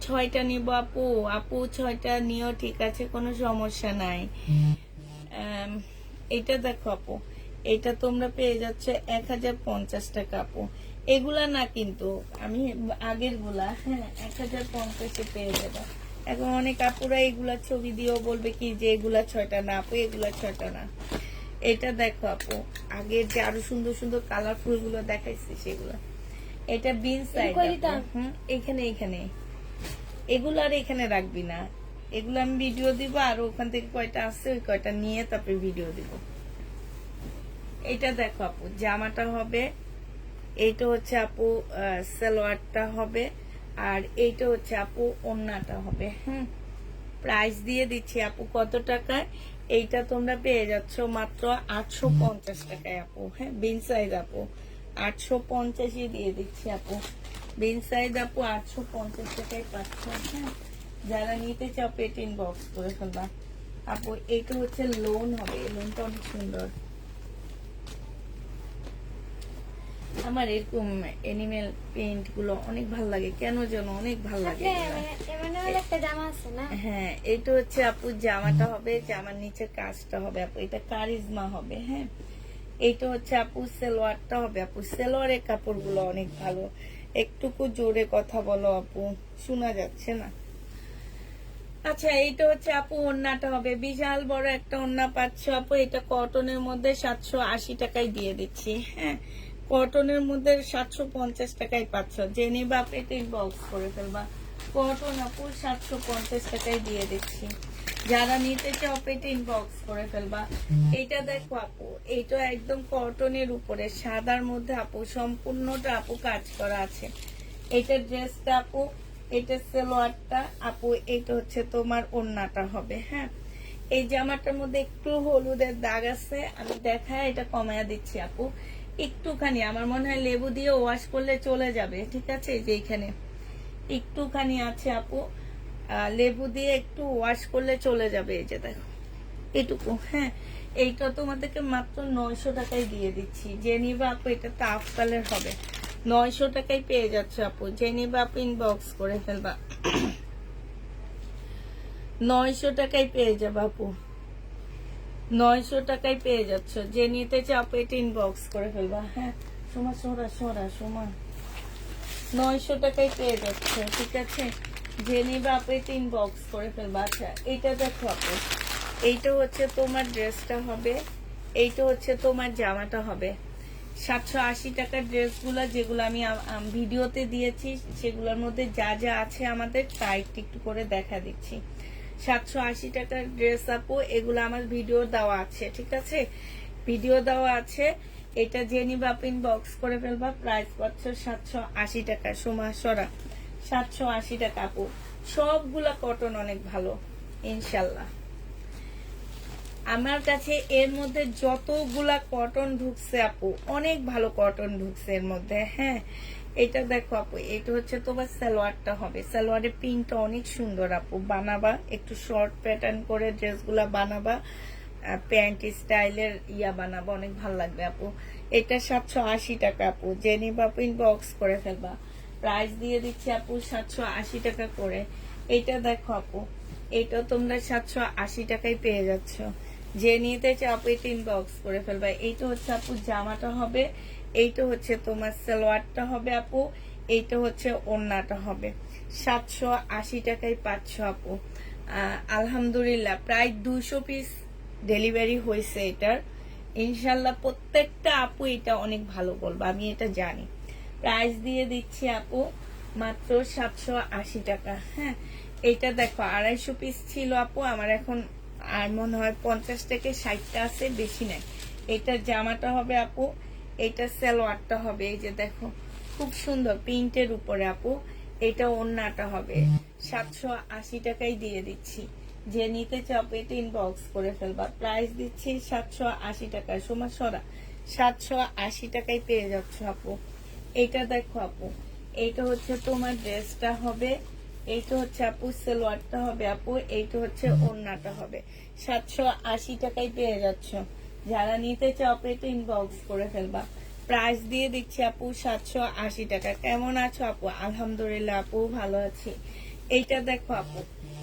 6টা নিব আপু, আপু 6টা নিও, ঠিক আছে, কোনো সমস্যা নাই। এটা দেখো আপু, এটা তোমরা পেয়ে যাচ্ছে 1050 টাকা আপু। এগুলা না কিন্তু আমি আগের গুলা, হ্যাঁ, 1050-এ পেয়ে যাবে। এখন অনেক আপুরা এগুলা ছবি দিয়েও বলবে কি যে এগুলা 6টা না আপু, এগুলা 6টা না। এটা দেখো আপু, আগের যে আরো সুন্দর সুন্দর কালারফুল গুলো দেখাইছি সেগুলো। এটা বিন সাইড, এখানে এখানে এগুলো আর এখানে রাখবি না, এগুলো আমি ভিডিও দিব, আর ওখান থেকে কয়টা আছে ওই কয়টা নিয়ে তারপরে ভিডিও দিব। এটা দেখো আপু, জামাটা হবে, এইটা হচ্ছে আপু সালোয়ারটা হবে, আর এইটা হচ্ছে আপু ওন্নাটা হবে। প্রাইস দিয়ে দিচ্ছি আপু কত টাকায়? এইটা তোমরা পেয়ে যাচ্ছ মাত্র 850 টাকায় আপু। হ্যাঁ, বিন সাইজ আপু 850-ই দিয়ে দিচ্ছি আপু। বিন সাইজ আপু 850 টাকায় পাচ্ছ। হ্যাঁ, যারা নিতে চাও পেট ইনবক্স করে ফেলবা আপু। এইটা হচ্ছে লোন হবে, লোনটা অনেক সুন্দর। আমার এরকম এনিমেল পেইন্ট গুলো অনেক ভালো লাগে, কেন যেন অনেক ভালো লাগে। হ্যাঁ, এটা হচ্ছে আপু জামাটা হবে, জামার নিচে কাজটা হবে আপু, এটা কারিজমা হবে। হ্যাঁ, এইটা হচ্ছে আপু সালোয়ারটা হবে আপু। সালোয়ারের কাপড় গুলো অনেক ভালো। একটুকু জোরে কথা বলো আপু, শোনা যাচ্ছে না। আচ্ছা, এইটা হচ্ছে আপু ওন্নাটা হবে, বিশাল বড় একটা ওন্না পাচ্ছ আপু। এটা কটনের মধ্যে 780 টাকায় দিয়ে দিচ্ছি। হ্যাঁ, কটনের মধ্যে 750 টাকায় পাচ্ছ। জেনে বা পেটে ইনবক্স করে ফেলবা। কটন আপু 750 টাকায় দিয়ে দিচ্ছি। যারা নিতে চাও পেটে ইনবক্স করে ফেলবা। এইটা দেখো আপু, এইটা একদম কটনের উপরে সাদার মধ্যে আপু, সম্পূর্ণটা আপু কাজ করা আছে। এটা ড্রেসটা আপু, এটা সালোয়ারটা আপু, এটা হচ্ছে তোমার ওন্নাটা হবে। হ্যাঁ, এই জামাটার মধ্যে একটু হলুদের দাগ আছে, আমি দেখায় এটা কমায়া দিচ্ছি আপু একটুখানি। আমার মনে হয় লেবু দিয়ে ওয়াশ করলে চলে যাবে, ঠিক আছে। এই যে এখানে একটুখানি আছে আপু, লেবু দিয়ে একটু ওয়াশ করলে চলে যাবে। এই যে দেখো এটুকু। হ্যাঁ, এইটা তোমাদেরকে মাত্র 900 টাকায় দিয়ে দিচ্ছি। যে নিবা আপু, এটা তো আফতালের হবে, 900 টাকায় পেয়ে যাচ্ছে আপু। যে নিবা আপু ইনবক্স করে ফেলবা, 900 টাকায় পেয়ে যাবে আপু, 900 টাকায় পেয়ে যাচ্ছ। যে নিতে চাও আপু এটা ইনবক্স করে ফেলবা। হ্যাঁ, সোমা সোরা সোরা সোমা 900 টাকায় পেয়ে যাচ্ছে, ঠিক আছে। যে নিবা আপু এটা ইনবক্স করে ফেলবা। আচ্ছা, এইটা দেখো আপু, এইটা হচ্ছে তোমার ড্রেসটা হবে, এইটা হচ্ছে তোমার জামাটা হবে। 780 টাকার ড্রেসগুলো যেগুলো আমি ভিডিওতে দিয়েছি, সেগুলোর মধ্যে যা যা আছে আমাদের তা একটু করে দেখা দিচ্ছি। 780 টাকার ড্রেস আপু, এগুলো আমার ভিডিও দেওয়া আছে, ঠিক আছে, ভিডিও দেওয়া আছে। এটা যে নিবা আপু ইনবক্স করে ফেলবা। প্রাইস পাচ্ছ 780 টাকা। সোমা সরা 780 টাকা আপু। সবগুলা কটন অনেক ভালো ইনশাল্লাহ। আমার কাছে এর মধ্যে যতগুলা কটন ঢুকছে আপু, অনেক ভালো কটন ঢুকছে এর মধ্যে। হ্যাঁ, এটা দেখো আপু, এটা হচ্ছে তোমার সালোয়ারটা হবে। সালোয়ারের প্রিন্টটা অনেক সুন্দর আপু, বানাবা একটু শর্ট প্যাটার্ন করে ড্রেসগুলা বানাবা, প্যান্ট স্টাইলের বানাবা, অনেক ভালো লাগবে আপু। এটা 780 টাকা আপু। যে নিবা আপু ইনবক্স করে ফেলবা। প্রাইস দিয়ে দিচ্ছি আপু 780 টাকা করে। এটা দেখো আপু, এটা তোমরা 780 টাকায় পেয়ে যাচ্ছ। যে নিতে চাও আপু এটা ইনবক্স করে ফেলবা। এইটা হচ্ছে আপু জামাটা হবে, এইটা হচ্ছে তোমার সালোয়ারটা হবে আপু, এইটা হচ্ছে ওড়নাটা হবে। 780 টাকায় পাচ্ছ আপু। আলহামদুলিল্লাহ, প্রায় 200 পিস ডেলিভারি হয়েছে এটার। ইনশাল্লাহ প্রত্যেকটা আপু এটা অনেক ভালো বলবো, আমি এটা জানি। প্রাইস দিয়ে দিচ্ছি আপু মাত্র 780 টাকা। হ্যাঁ, এইটা দেখো 250 পিস ছিল আপু, আমার এখন আর মনে হয় 50 থেকে 60টা আছে, বেশি নাই। এটা জামাটা হবে আপু, এটা সালোয়ারটা হবে। এই যে দেখো খুব সুন্দর প্রিন্টের উপরে আপু। এটা ওড়নাটা হবে। 780 টাকায় দিয়ে দিচ্ছি। যে নিতে চাও এটা ইনবক্স করে ফেলবা। প্রাইস দিচ্ছি 780 টাকা। সোমা সরা 780 টাকায় পেয়ে যাচ্ছ আপু। এটা দেখো আপু, এইটা হচ্ছে তোমার ড্রেসটা হবে, এইটা হচ্ছে আপু সালোয়ারটা হবে আপু, এইটা হচ্ছে ওড়নাটা হবে। 780 টাকায় পেয়ে যাচ্ছ। যারা নিতে চাও আপু এটা ইনবক্স করে ফেলবা। প্রাইস দিয়ে দিচ্ছি আপু 780 টাকা। কেমন আছো আপু? আলহামদুলিল্লাহ আপু ভালো আছি। এইটা দেখো আপু,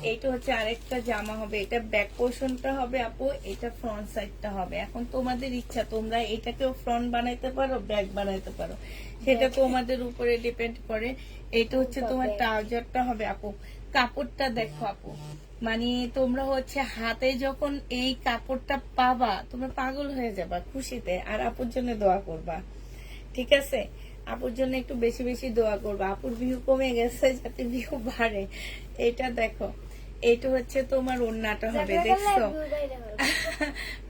এইটা হচ্ছে আরেকটা জামা হবে, এটা ব্যাক পোর্শনটা হবে আপু, এটা ফ্রন্ট সাইডটা হবে। এখন তোমাদের ইচ্ছা, তোমরা এটাকেও ফ্রন্ট বানাইতে পারো, ব্যাক বানাইতে পারো, সেটা তোমাদের উপরে ডিপেন্ড করে। এইটা হচ্ছে তোমার ট্রাউজারটা হবে আপু। কাপড়টা দেখো আপু, মানে তোমরা হচ্ছে হাতে যখন এই কাপড়টা পাবা তোমরা পাগল হয়ে যাবা খুশিতে। আর আপুর জন্য দোয়া করবা, ঠিক আছে? আপুর জন্য একটু বেশি বেশি দোয়া করবা। আপুর ভিউ কমে গেছে, যাতে ভিউ বাড়ে। এটা দেখো, এইটা হচ্ছে তোমার ওড়নাটা হবে, দেখছো?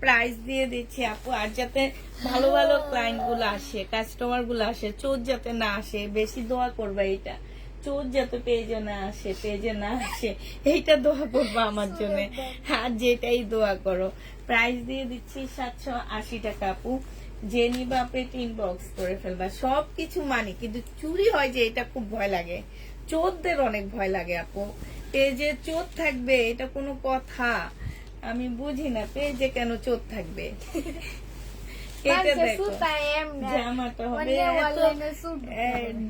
প্রাইস দিয়ে দিচ্ছি আপু। আর যাতে ভালো ভালো ক্লায়েন্ট গুলো আসে, কাস্টমার গুলো আসে, চোর যাতে না আসে, বেশি দোয়া করবা। এটা চোর যাতে পেজে না আসে, এইটা দোয়া করবা আমার জন্য। আর যেটাই দোয়া করো। প্রাইস দিয়ে দিচ্ছি 780 টাকা আপু। যে নিবা আপনি ইনবক্স করে ফেলবা। সবকিছু মানে, কিন্তু চুরি হয় যে এটা খুব ভয় লাগে, চোরদের অনেক ভয় লাগে আপু। পেজে চোর থাকবে এটা কোনো কথা? আমি বুঝি না পেজে কেন চোর থাকবে। এটা দেখো, জামাটা হবে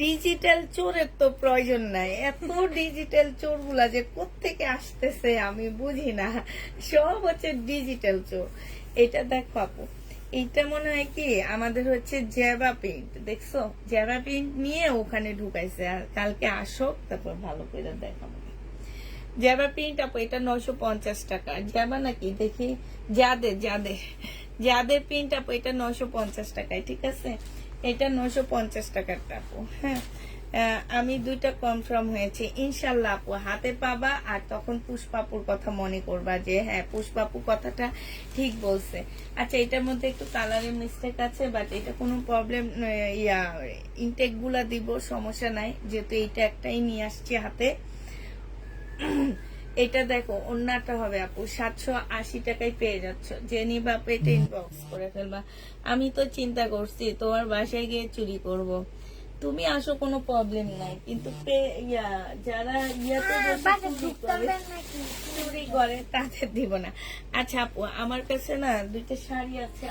ডিজিটাল চোরের তো প্রয়োজন নাই। এত ডিজিটাল চোর গুলা যে কোত্থেকে আসতেছে আমি বুঝি না, সব হচ্ছে ডিজিটাল চোর। এটা দেখো আপু, এইটা মনে হয় কি আমাদের হচ্ছে জ্যাবা প্রিন্ট, দেখছো? জ্যাবা প্রিন্ট নিয়ে ওখানে ঢুকাইছে। আর কালকে আসো, তারপর ভালো করে দেখাবো। জ্যাবা প্রিন্ট আপু, এটা 950 টাকা। জ্যাবা নাকি দেখি, যাদের প্রিন্ট আপু, এটা 950 টাকায়, ঠিক আছে? এটা 950 টাকার আপু। হ্যাঁ, আমি দুইটা কনফার্ম হয়েছে ইনশাল্লাহ আপু, হাতে পাবা। আর তখন পুষ্পাপুর কথা মনে করবা যে হ্যাঁ পুষ্পাপু কথাটা ঠিক বলছে। আচ্ছা, এটার মধ্যে একটু কালারের মিস্টেক আছে, বাট এটা কোনো প্রবলেম, ইনটেক গুলা দিব, সমস্যা নাই, যেহেতু এইটা একটাই নিয়ে আসছি হাতে। এটা দেখো, ওন্নাটা হবে আপু 780 টাকায় পেয়ে যাচ্ছ। যে নিবা আপু এটা ইনবক্স করে ফেলবা। আমি তো চিন্তা করছি তোমার বাসায় গিয়ে চুরি করব। তুমি আসো, কোনো প্রবলেম নাই, কিন্তু যারা চুরি করে তাদের দিব না। আচ্ছা আপু, আমার কাছে না দুইটা শাড়ি আছে।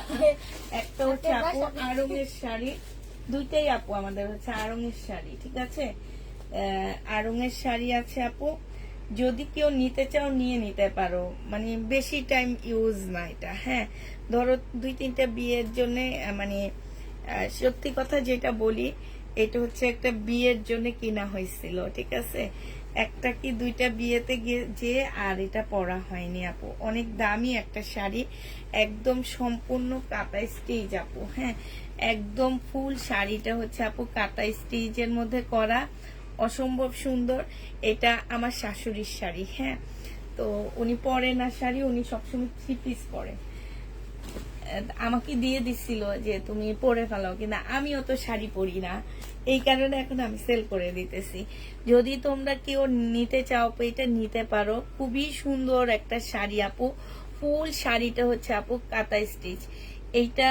একটা হচ্ছে আপু আড়ঙের শাড়ি, দুইটাই আপু আমাদের হচ্ছে আড়ঙের শাড়ি, ঠিক আছে? আড়ঙের শাড়ি আছে আপু, যদি কেউ নিতে চাও নিয়ে নিতে পারো, মানে বেশি টাইম ইউজ না এটা। হ্যাঁ, ধরো 2-3টা বিয়ের জন্য, মানে সত্যি কথা যেটা বলি, এটা হচ্ছে একটা বিয়ের জন্য কিনা হয়েছিল, ঠিক আছে? একটা কি দুইটা বিয়েতে গিয়ে যে আর এটা পরা হয়নি আপু। অনেক দামি একটা শাড়ি, একদম সম্পূর্ণ কাটা স্টিচ আপু। হ্যাঁ, একদম ফুল শাড়িটা হচ্ছে আপু কাটা স্টিচের মধ্যে করা, অসম্ভব সুন্দর। এটা আমার শাশুড়ির শাড়ি। হ্যাঁ, তো উনি পরে না শাড়ি, উনি সবসময় 3 পিস পরে। আমাকে দিয়ে দিছিল যে তুমি পরে ফেলাও, কিন্তু আমিও তো শাড়ি পরি না, এই কারণে এখন আমি সেল করে দিতেছি। যদি তোমরা কেউ নিতে চাও এটা নিতে পারো। খুবই সুন্দর একটা শাড়ি আপু, ফুল শাড়িটা হচ্ছে আপু কাটা স্টিচ। এইটা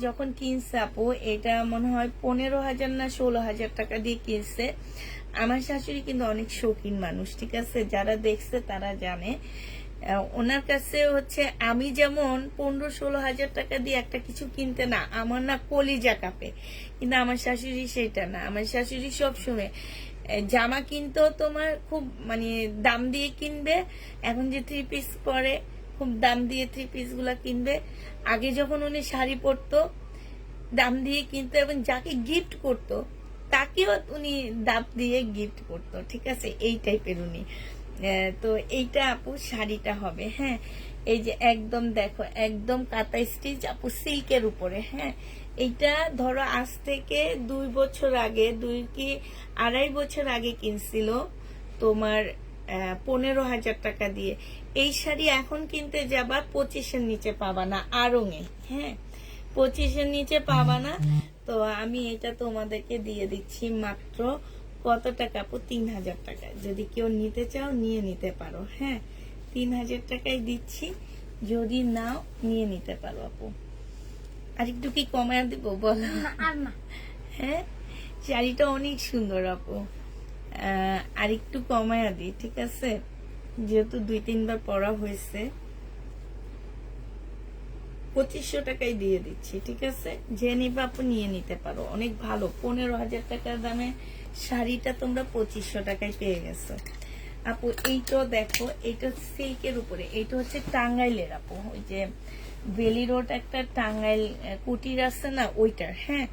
যখন কিনছে আপু, এটা মনে হয় 15,000 না 16,000 টাকা দিয়ে কিনছে। আমার শাশুড়ি কিন্তু অনেক শৌখিন মানুষ, ঠিক আছে? যারা দেখছে তারা জানে। ওনার কাছে হচ্ছে আমি যেমন 15-16 হাজার টাকা দিয়ে একটা কিছু কিনতে না আমার না কলিজা কাঁপে, কিন্তু আমার শাশুড়ি সেটা না। আমার শাশুড়ি সবসময় জামা কিনতেও তোমার খুব মানে দাম দিয়ে কিনবে। এখন যে 3 পিস পরে, খুব দাম দিয়ে 3 পিস গুলা কিনবে। আগে যখন উনি শাড়ি পরতো দাম দিয়ে কিনতো, এবং যাকে গিফট করতো তাকেও উনি দাম দিয়ে গিফট করতো, ঠিক আছে? এই টাইপের উনি। তো এইটা আপু শাড়িটা হবে। হ্যাঁ, এই যে একদম দেখো, একদম কাটা স্টিচ আপু, সিল্কের উপরে। হ্যাঁ, এইটা ধরো আজ থেকে 2 বছর আগে, 2 কি 2.5 বছর আগে কিনছিল তোমার 15,000 টাকা দিয়ে। এই শাড়ি এখন কিনতে যাবা 25-এর নিচে পাবা না আড়ঙে। হ্যাঁ, 25-এর নিচে পাবা না। তো আমি এটা তোমাদেরকে দিয়ে দিচ্ছি মাত্র কত টাকা আপু? 3,000 টাকায়। যদি কেউ নিতে চাও নিয়ে নিতে পারো। হ্যাঁ, 3,000 টাকায় দিচ্ছি, যদি নাও নিয়ে নিতে পারো আপু। আর একটু কি কমায় দিব বলো? হ্যাঁ, শাড়িটা অনেক সুন্দর আপু। আর একটু কমায়া দিই, ঠিক আছে, যেহেতু 2-3 বার পরা হয়েছে। 2500 টাকায় দিয়ে দিচ্ছি, ঠিক আছে। যে নিবে আপু নিয়ে নিতে পারো, অনেক ভালো। 15,000 টাকার দামে শাড়িটা তোমরা 2500 টাকায় পেয়ে গেছো আপু। এইটাও দেখো, এটা সিল্কের উপরে, এটা হচ্ছে টাঙ্গাইলের আপু। ওই যে বেলি রোড একটা টাঙ্গাইল কুটির আছে না, ওইটার। হ্যাঁ,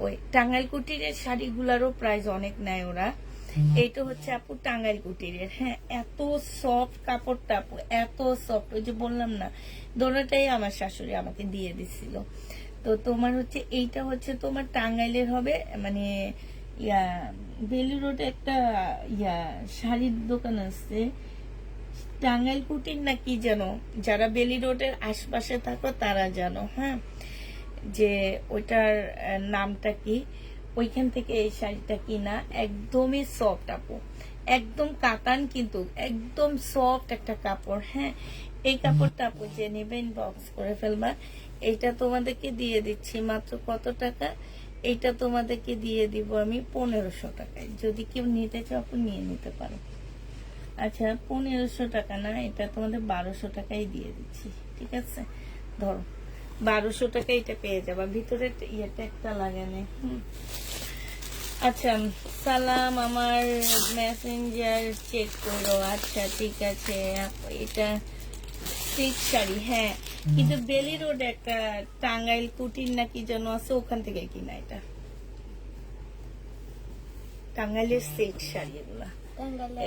ওই টাঙ্গাইল কুটিরের শাড়িগুলারও প্রাইস অনেক নেয় ওরা। এইটা হচ্ছে আপু টাঙ্গাইল কুটিরের। হ্যাঁ, এত সফট কাপড়টা আপু, এত সফট। ওই যে বললাম না, দোনোটাই আমার শাশুড়ি আমাকে দিয়ে দিছিল। তো তোমার হচ্ছে এইটা হচ্ছে তোমার টাঙ্গাইলের হবে, মানে ইয়া বেলি রোডে একটা শাড়ির দোকান আছে, টাঙ্গাইল কুটির না কি যেন, যারা বেলি রোডের আশপাশে থাকো তারা জানো। হ্যাঁ, যে ওইটার নামটা কি, ওইখান থেকে এই শাড়িটা কিনা। একদমই সফট আপু, একদম কাতান, কিন্তু একদম সফট একটা কাপড়। হ্যাঁ, এই কাপড়টা আপু যে নেবেন বক্স করে ফেলবা। এইটা তোমাদেরকে দিয়ে দিচ্ছি মাত্র কত টাকা, এইটা তোমাদেরকে দিয়ে দিব আমি 1500 টাকায়। যদি কেউ নিতে চাও আপু নিয়ে নিতে পারো। আচ্ছা, 1500 টাকা না, এটা তোমাদের 1200 টাকাই দিয়ে দিচ্ছি, ঠিক আছে। ধরো 1200 টাকা এটা পেয়ে যাবা, ভিতরে ইয়েটা একটা লাগানে। আচ্ছা, সালাম, আমার মেসেঞ্জার চেক করো। আচ্ছা ঠিক আছে, এটা সিল্ক শাড়ি। হ্যাঁ, কিন্তু বেলি রোড একটা টাঙ্গাইল কুটির নাকি যেন আছে, ওখান থেকে কিনা এটা। টাঙ্গাইলের সিল্ক শাড়ি এগুলা।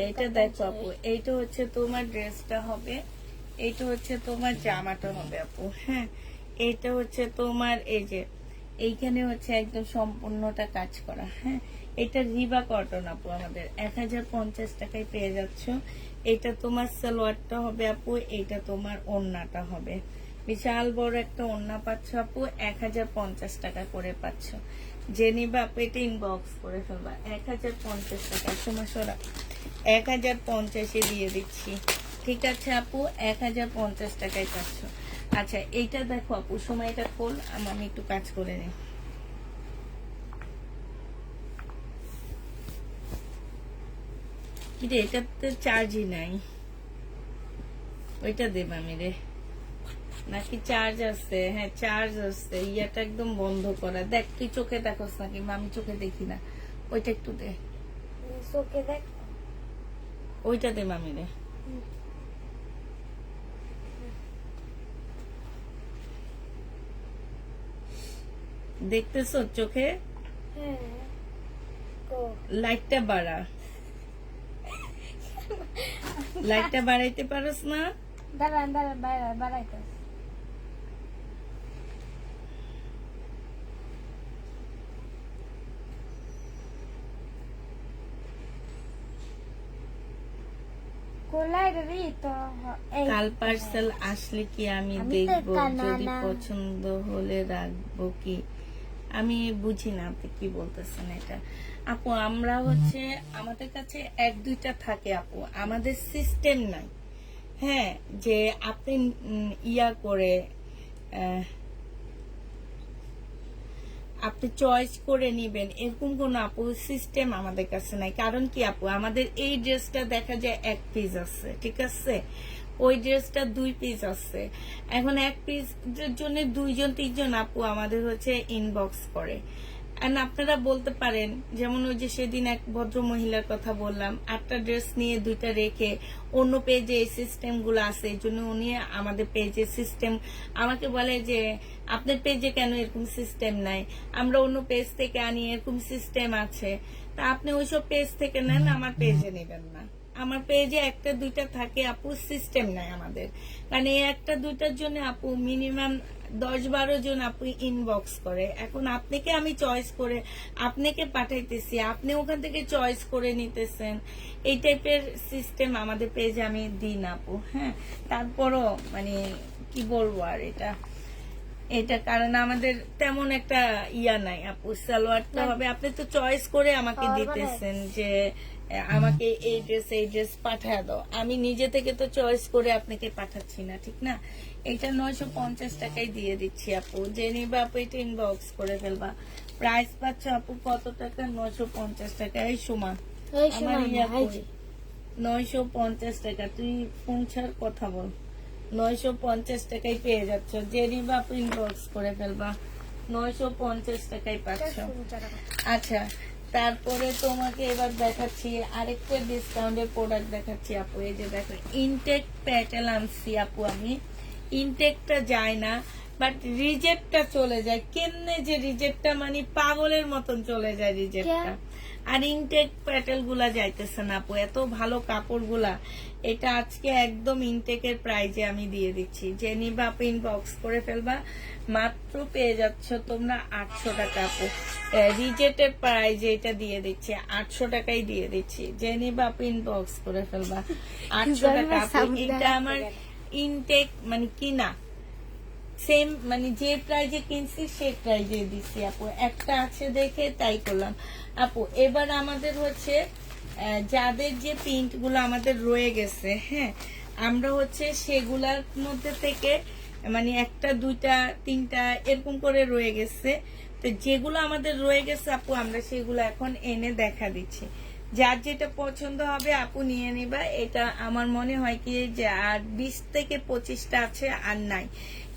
এটা দেখো আপু, এইটা হচ্ছে তোমার ড্রেসটা হবে, এইটা হচ্ছে তোমার জামাটা হবে আপু। হ্যাঁ, এইটা হচ্ছে তোমার এই যে এইখানে হচ্ছে একদম সম্পূর্ণটা কাজ করা। হ্যাঁ, এটা রিবা কটন আপু, আমাদের 1050 টাকায় পেয়ে যাচ্ছ। এটা তোমার সালোয়ারটা হবে আপু, এইটা তোমার ওড়নাটা হবে। বিশাল বড় একটা ওড়না পাচ্ছ আপু, 1050 টাকা করে পাচ্ছ। যে নিবা আপু এটা ইনবক্স করে ফেলবা। 1050 টাকা, সময় সরা 1050-এ দিয়ে দিচ্ছি, ঠিক আছে আপু। 1050 টাকায় পাচ্ছ। আচ্ছা, এইটা দেখো আপু, সময়টা খোল, আমি একটু কাজ করে নিই। কি রে, এটাতে চার্জই নাই, ওইটা দেব আমি রে, নাকি চার্জ আছে? হ্যাঁ চার্জ আছে, ইয়াটা একদম বন্ধ করা। দেখ তুই চোখে দেখোস নাকি, আমি চোখে দেখি না। ওইটা একটু দে, চোখে দেখ, ওইটা দে মামি রে। দেখতেছো চোখে? হ্যাঁ লাইটটা বাড়া, লাইটটা বাড়াইতে পারস না? দাঁড়ান দাঁড়ান, বাড়াইতে কাল পার্সেল আসলে কি আমি দেখবো, যদি পছন্দ হলে রাখবো কি? আমি বুঝি না আপনি কি বলতেছেন এটা আপু। আমরা হচ্ছে আমাদের কাছে 1-2টা থাকে আপু, আমাদের সিস্টেম নাই। হ্যাঁ, যে আপনি ইয়া করে আপনি চয়েস করে নিবেন, এরকম কোন আপু সিস্টেম আমাদের কাছে নাই। কারণ কি আপু, আমাদের এই ড্রেসটা দেখা যায় 1 পিস আছে, ঠিক আছে, ওই ড্রেসটা 2 পিস আছে। এখন 1 পিস জন্য 2-3 আপু আমাদের হচ্ছে ইনবক্স করে। আপনারা বলতে পারেন, যেমন ওই যে সেদিন এক ভদ্র মহিলার কথা বললাম, 8টা ড্রেস নিয়ে 2টা রেখে অন্য পেজে এই সিস্টেম গুলো আছে, এই জন্য উনি আমাদের পেজে সিস্টেম আমাকে বলে যে আপনার পেজে কেন এরকম সিস্টেম নাই, আমরা অন্য পেজ থেকে আনি, এরকম সিস্টেম আছে। তা আপনি ওইসব পেজ থেকে নেন, আমার পেজে নেবেন না। আমার পেজে 1-2টা থাকে আপু, সিস্টেম নাই আমাদের। কারণ এই 1-2টার জন্য আপু মিনিমাম 10-12 জন আপু ইনবক্স করে। এখন আপনাকে আমি চয়েস করে আপনাকে পাঠাইতেছি, আপনি ওখান থেকে চয়েস করে নিতেছেন, এই টাইপের সিস্টেম আমাদের পেজে আমি দিই না আপু। হ্যাঁ, তারপরও মানে কি বলবো আর, এটা কারণ আমাদের তেমন একটা ইয়া নাই আপু। সালোয়ারটা হবে, আপনি তো চয়েস করে আমাকে দিতেছেন যে আমাকে এই ড্রেস পাঠায় দাও, আমি নিজে থেকে তো চয়েস করে আপনাকে পাঠাচ্ছি না, ঠিক না? এটা 950 টাকায় দিয়ে দিচ্ছি আপু, যে নিবা আপু এটা ইনবক্স করে ফেলবা। প্রাইস পাচ্ছ আপু কত টাকা? 950 টাকা। এই সুমা এই আমার সময় ইয়া ভাই কই? 950 টাকা। তুই ফোন ছাড়, কথা বল। 950 টাকায় পেয়ে যাচ্ছ, যে নিবা আপু ইনবক্স করে ফেলবা। 950 টাকায় পাচ্ছ। আচ্ছা, তারপরে তোমাকে এবার দেখাচ্ছি আরেকটা ডিসকাউন্টের প্রোডাক্ট দেখাচ্ছি আপু। এই যে দেখো, ইনটেক প্যাটেল আনছি আপু আমি। ইনটেকটা যায় না, বাট রিজেক্টটা চলে যায়। কেমনে যে রিজেক্টটা মানে পাগলের মতন চলে যায় রিজেক্টটা। আর ইনটেক প্যাটেল গুলা যাইতেছে না আপু, এত ভালো কাপড় গুলা। এটা আজকে একদম ইনটেকের প্রাইজে আমি দিয়ে দিচ্ছি, যে নিবা আপু ইনবক্স করে ফেলবা। মাত্র পেয়ে যাচ্ছ তোমরা 800 টাকা আপু। রিজেক্টের প্রাইজে এটা দিয়ে দিচ্ছি, 800 টাকাই দিয়ে দিচ্ছি, যে নিবা আপু ইনবক্স করে ফেলবা। 800 টাকা আপু। এটা আমার ইনটেক মানে কিনা সেম, মানে যে প্রাইজে কিনছি সেই প্রাইজে দিচ্ছি আপু। একটা আছে দেখে তাই করলাম আপু। এবার আমাদের হচ্ছে যাদের যে প্রিন্ট গুলো আমাদের রয়ে গেছে, হ্যাঁ, আমরা হচ্ছে সেগুলার মধ্যে থেকে মানে একটা দুইটা তিনটা এরকম করে রয়ে গেছে। তো যেগুলো আমাদের রয়ে গেছে আপু, আমরা সেগুলো এখন এনে দেখা দিচ্ছি। যার যেটা পছন্দ হবে আপু নিয়ে নিবা। এটা আমার মনে হয় কি যে আর 20 থেকে 25টা আছে, আর নাই।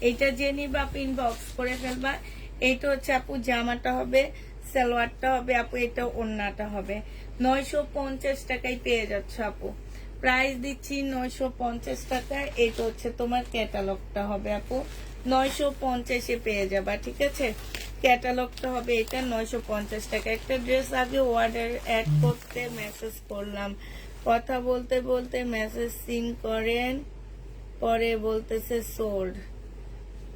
এটা যে নিবা আপু ইনবক্স করে ফেলবা। এটা হচ্ছে আপু জামাটা হবে, সালোয়ারটা হবে আপু, এটা ওড়নাটা হবে। 950 টাকায় পেয়ে যাচ্ছ আপু। প্রাইস দিচ্ছি 950 টাকা। এটা হচ্ছে তোমার ক্যাটালগটা হবে আপু, 950-এ পেয়ে যাবা, ঠিক আছে? ক্যাটালগটা হবে এটা 950 টাকা। একটা ড্রেস আগে অর্ডার অ্যাড করতে মেসেজ করলাম, কথা বলতে বলতে মেসেজ সিন করেন, পরে বলতেছে সোল্ড।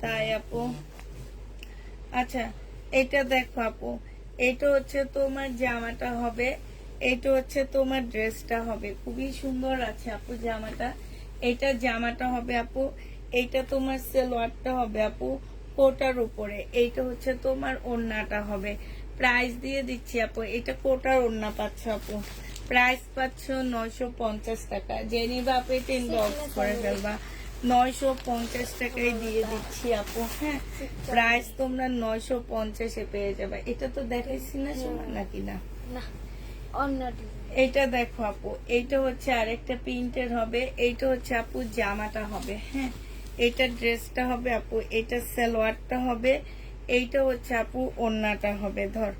তাই আপু। আচ্ছা, এটা দেখো আপু, এটা হচ্ছে তোমার জামাটা হবে, এটা হচ্ছে তোমার ড্রেসটা হবে। খুবই সুন্দর আছে আপু জামাটা। এটা জামাটা হবে আপু, এইটা তোমার সালোয়ারটা হবে আপু কোটার উপরে। এইটা হচ্ছে তোমার ওড়নাটা হবে। প্রাইস দিয়ে দিচ্ছি আপু, এটা কোটার ওড়না পাচ্ছ আপু। প্রাইস পাচ্ছ 950 টাকা। যে নিবা আপু এটা ইনবক্স করে ফেলবা। 950 টাকায় দিয়ে দিচ্ছি আপু, হ্যাঁ। প্রাইস তোমরা 950-এ পেয়ে যাবে। এটা তো দেখাইছি না শোনা, নাকি না? না, অন্যটি এটা দেখো আপু, এইটা হচ্ছে আরেকটা প্রিন্টের হবে। এইটা হচ্ছে আপু জামাটা হবে, হ্যাঁ। এটা ড্রেসটা হবে আপু, এটা সালোয়ারটা হবে, এইটা হচ্ছে আপু ওড়নাটা হবে। ধর,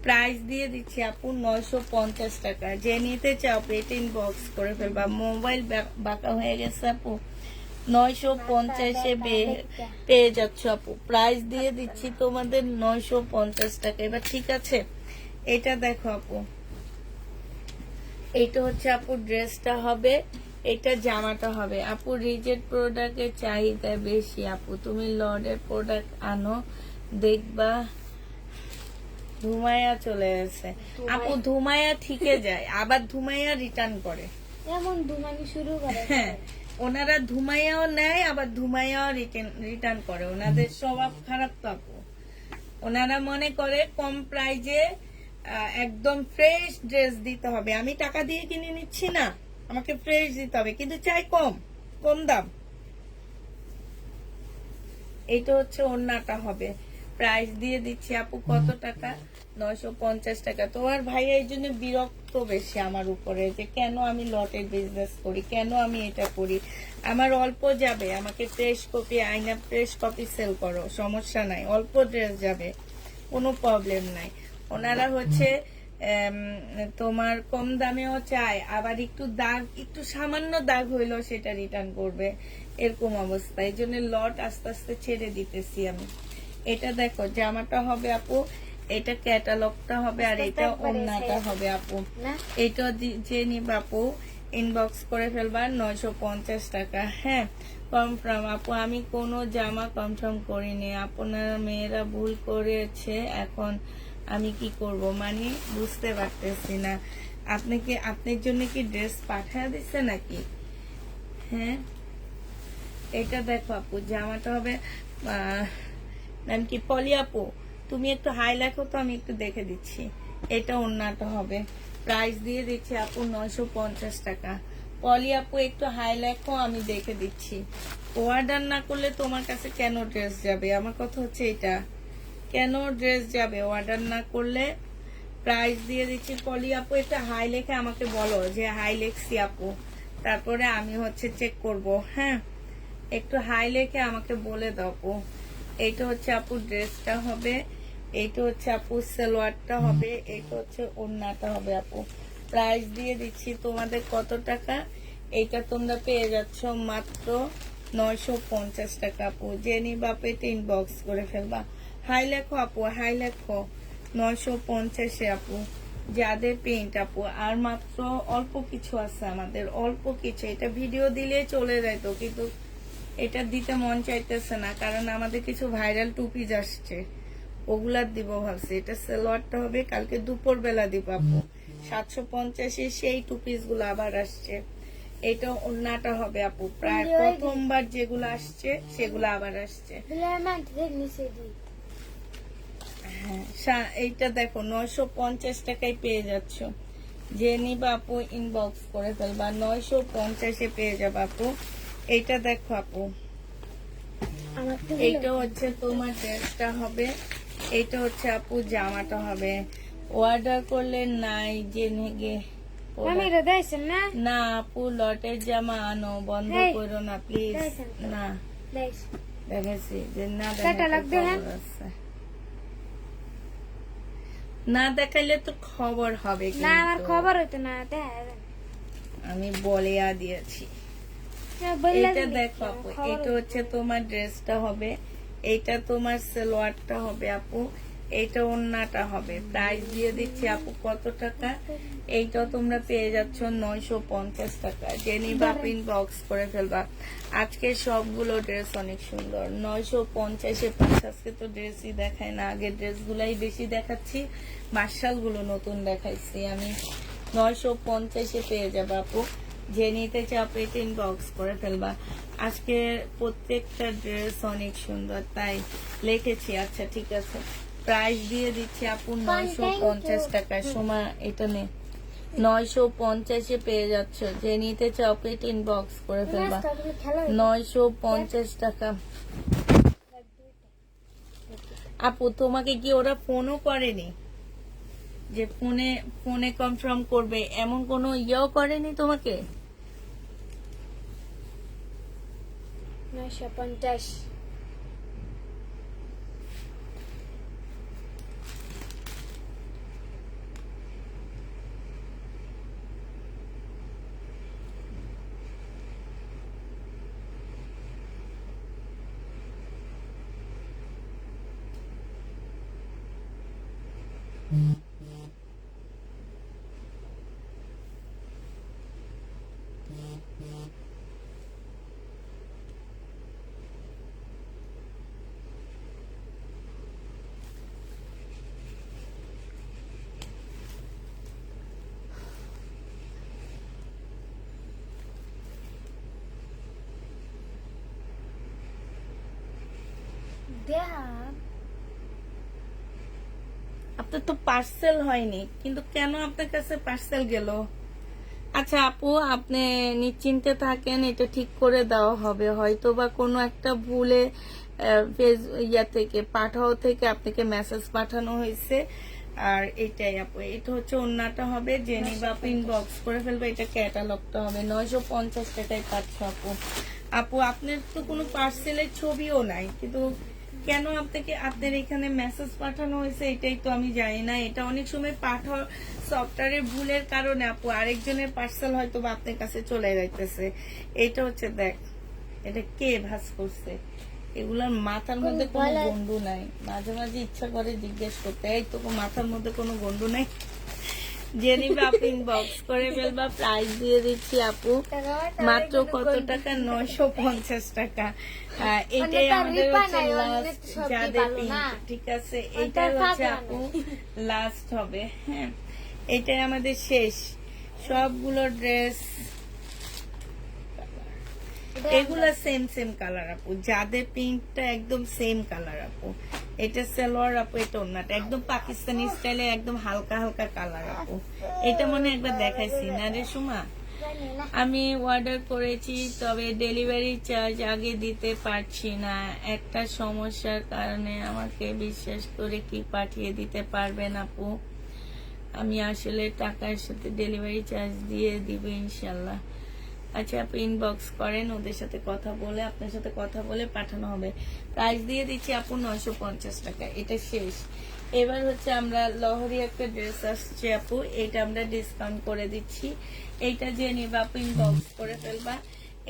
প্রাইস দিয়ে দিচ্ছি আপু 950 টাকা। যে নিতে চাও আপু এটা ইনবক্স করে ফেলবা। মোবাইল বাঁকা হয়ে গেছে আপু, 950-এ পেয়ে যাচ্ছ আপু। প্রাইস দিয়ে দিচ্ছি তোমাদের 950 টাকা। এবার ঠিক আছে, এটা দেখো আপু, এইটা হচ্ছে আপু ড্রেসটা হবে, এটা জামাটা হবে আপু। রিজেক্ট প্রোডাক্টের চাহিদা বেশি আপু, তুমি লর্ডের প্রোডাক্ট আনো, দেখবা ধুমায়া চলে গেছে আপু। ধুমায়া ঠিকে যায়, আবার ধুমায়া রিটার্ন করে। এমন ধুমানি শুরু করে। হ্যাঁ, ওনারা ধুমাইয়াও নেয়, আবার ধুমাইয়াও রিটার্ন করে। ওনাদের স্বভাব খারাপ তো আপু। ওনারা মনে করে কম প্রাইজে একদম ফ্রেশ ড্রেস দিতে হবে। আমি টাকা দিয়ে কিনে নিচ্ছি না, আমাকে ফ্রেশ দিতে হবে, কিন্তু চাই কম কম দাম। এইটা হচ্ছে ওড়নাটা হবে। প্রাইস দিয়ে দিচ্ছি আপু কত টাকা? 950 টাকা। তো আর ভাইয়া এই জন্য বিরক্ত বেশি আমার উপরে, যে কেন আমি লটের বিজনেস করি, কেন আমি এটা করি। আমার অল্প যাবে, আমাকে ফ্রেশ কপি আইনা ফ্রেশ কপি সেল করো, সমস্যা নাই। অল্প ড্রেস যাবে, কোনো প্রবলেম নাই। ওনারা হচ্ছে তোমার কম দামেও চায়, আবার একটু দাগ, একটু সামান্য দাগ হইলো সেটা রিটার্ন করবে, এরকম অবস্থা। এই জন্য লট আস্তে আস্তে ছেড়ে দিতেছি আমি। এটা দেখো জামাটা হবে আপু, এটা ক্যাটালগটা হবে, আর এটা ওড়নাটা হবে আপু। এটা যে নিবা আপু ইনবক্স করে ফেলবা। 950 টাকা, হ্যাঁ। কনফার্ম আপু, আমি কোনো জামা কনফার্ম করিনি, আপনার মেয়েরা ভুল করেছে, এখন আমি কি করব, মানে বুঝতে পারতেছি না। আপনার জন্য কি ড্রেস পাঠিয়ে দিচ্ছে নাকি? হ্যাঁ, এটা দেখো আপু জামাটা হবে নাম কি পলি আপু, তুমি একটু হাই লেখো তো, আমি একটু দেখে দিচ্ছি। এটা ওড়নাটা হবে, প্রাইস দিয়ে দিচ্ছি আপু 950 টাকা। পলি আপু একটু হাইলাইটও আমি দেখে দিচ্ছি। অর্ডার না করলে তোমার কাছে কেন ড্রেস যাবে? আমার কথা হচ্ছে এটা, কেন ড্রেস যাবে অর্ডার না করলে? প্রাইস দিয়ে দিচ্ছি। পলি আপু একটা হাই লেখে আমাকে বলো যে হাই লেখছি আপু, তারপরে আমি হচ্ছে চেক করব। হ্যাঁ, একটু হাই লেখে আমাকে বলে দাও আপু। এইটা হচ্ছে আপু ড্রেসটা হবে, এইটা হচ্ছে আপু সালোয়ারটা হবে, এইটা হচ্ছে ওড়নাটা হবে আপু। প্রাইস দিয়ে দিচ্ছি তোমাদের কত টাকা? এইটা তোমরা পেয়ে যাচ্ছ মাত্র 950 টাকা আপু। যে নিবা পেটে ইনবক্স করে ফেলবা। হাই লেখো আপু, হাই লেখো 950 আপু। যাদের পেইন্ট আপু, আর মাত্র অল্প কিছু আছে আমাদের, অল্প কিছু। এটা ভিডিও দিলে চলে যেত, কিন্তু এটা দিতে মন চাইতেছে না, কারণ আমাদের কিছু ভাইরাল টুপিজ আসছে, ওগুলা দিব ভাবছি। এটা সালোয়ারটা হবে, কালকে দুপুর বেলা দিব আপু। 750 সেই টুপিস গুলো আবার আসছে। এটা ওড়নাটা হবে আপু, প্রায় প্রথমবার যেগুলো আসছে সেগুলো আবার আসছে। হ্যাঁ, এইটা দেখো 950 টাকায় পেয়ে যাচ্ছ। যে নিবা আপু ইনবক্স করে ফেলবা, 950 পেয়ে যাবা আপু। এইটা দেখো আপু, এইটা হচ্ছে তোমার ড্রেসটা হবে, এইটা হচ্ছে আপু জামাটা হবে। অর্ডার করলে নাই জেনে গে না আপু, লটের জামা আনো, বন্ধ করো না প্লিজ। না দেখেছি যে না না দেখাইলে তো খবর হবে, না আমার কিন্তু খবর হইতো না। আমি বলে দিয়েছি। এটা দেখো আপু, এটা হচ্ছে তোমার ড্রেসটা হবে, এইটা তোমার সালোয়ারটা হবে আপু, এইটা ওড়নাটা হবে। প্রাইস দিয়ে দিচ্ছি আপু কত টাকা? এইটাও তোমরা পেয়ে যাচ্ছ 950 টাকা। যে নিবা ইনবক্স করে ফেলবা। আজকে সবগুলো ড্রেস অনেক সুন্দর, 950 পাঁচ। আজকে তো ড্রেসই দেখায় না, আগের ড্রেসগুলাই বেশি দেখাচ্ছি, মার্শাল গুলো নতুন দেখাইছি আমি। 950 পেয়ে যাবা আপু। যে নিতে চাও পেটে ইনবক্স করে ফেলবা। আজকে প্রত্যেকটা ড্রেস অনেক সুন্দর, তাই লিখেছি। আচ্ছা ঠিক আছে, প্রাইস দিয়ে দিচ্ছি আপু 950 টাকা। সময় এটা নে 950 পেয়ে যাচ্ছ। যে নিতে চাও পেটে ইনবক্স করে ফেলবা। 950 টাকা আপু। তোমাকে কি ওরা ফোনও করেনি যে ফোনে কনফার্ম করবে, এমন কোনো ইয়েও করেনি তোমাকে? 950 আপনার তো পার্সেল হয়নি, কিন্তু কেন আপনার কাছে পার্সেল গেল? আচ্ছা আপু, আপনি নিশ্চিন্তে থাকেন, এটা ঠিক করে দেওয়া হবে। হয়তো বা কোনো একটা ভুলে থেকে পাঠাও থেকে আপনাকে মেসেজ পাঠানো হয়েছে। আর এটাই আপু, এটা হচ্ছে ওড়নাটা হবে। জেনি বা ইনবক্স করে ফেলবে। এটা ক্যাটালগটা হবে, 950 টাকায় পাচ্ছ আপু। আপু আপনার তো কোনো পার্সেলের ছবিও নাই, কিন্তু কেন আপনার এখানে মেসেজ পাঠানো হয়েছে এটাই তো আমি জানি না। এটা অনেক সময় সফটওয়্যারের ভুলের কারণে আপু আরেকজনের পার্সেল হয়তো বা আপনার কাছে চলে যাইতেছে। এটা হচ্ছে দেখ, এটা কে ভাঁজ করছে? এগুলোর মাথার মধ্যে কোনো গন্ডু নাই। মাঝে মাঝে ইচ্ছা করে জিজ্ঞেস করতে, এই তো মাথার মধ্যে কোনো গন্ডু নাই। জেনিবা আপনি ইনবক্স করে ফেলবা। প্রাইস দিয়ে দিচ্ছি আপু মাত্র কত টাকা? 950 টাকা। এটাই আমাদের হচ্ছে লাস্ট যাদের পিঙ্ক, ঠিক আছে? এইটা হচ্ছে আপু লাস্ট হবে। হ্যাঁ, এটাই আমাদের শেষ। সবগুলো ড্রেস এগুলা সেম কালার আপু, যাদের পিঙ্কটা একদম সেম কালার আপু। এটা সালোয়ার আপু, এটা ওন্নাটা একদম পাকিস্তানি স্টাইলে, একদম হালকা হালকা কালার আপু। এটা মনে হয় একবার দেখাইছি না রে সুমা? জানি না। আমি অর্ডার করেছি, তবে ডেলিভারি চার্জ আগে দিতে পারছি না। একটা সমস্যার কারণে আমাকে বিশ্বাস করে কি পাঠিয়ে দিতে পারবেন আপু? আমি আসলে টাকার সাথে ডেলিভারি চার্জ দিয়ে দিব ইনশাল্লাহ। আচ্ছা আপু ইনবক্স করেন, ওদের সাথে কথা বলে, আপনার সাথে কথা বলে পাঠানো হবে। প্রাইস দিয়ে দিচ্ছি আপু 950 টাকা। এটা শেষ। এবার হচ্ছে আমরা লহরি একটা ড্রেস আসছে আপু, এটা আমরা ডিসকাউন্ট করে দিচ্ছি। এইটা যে নিবা আপু ইনবক্স করে ফেলবা।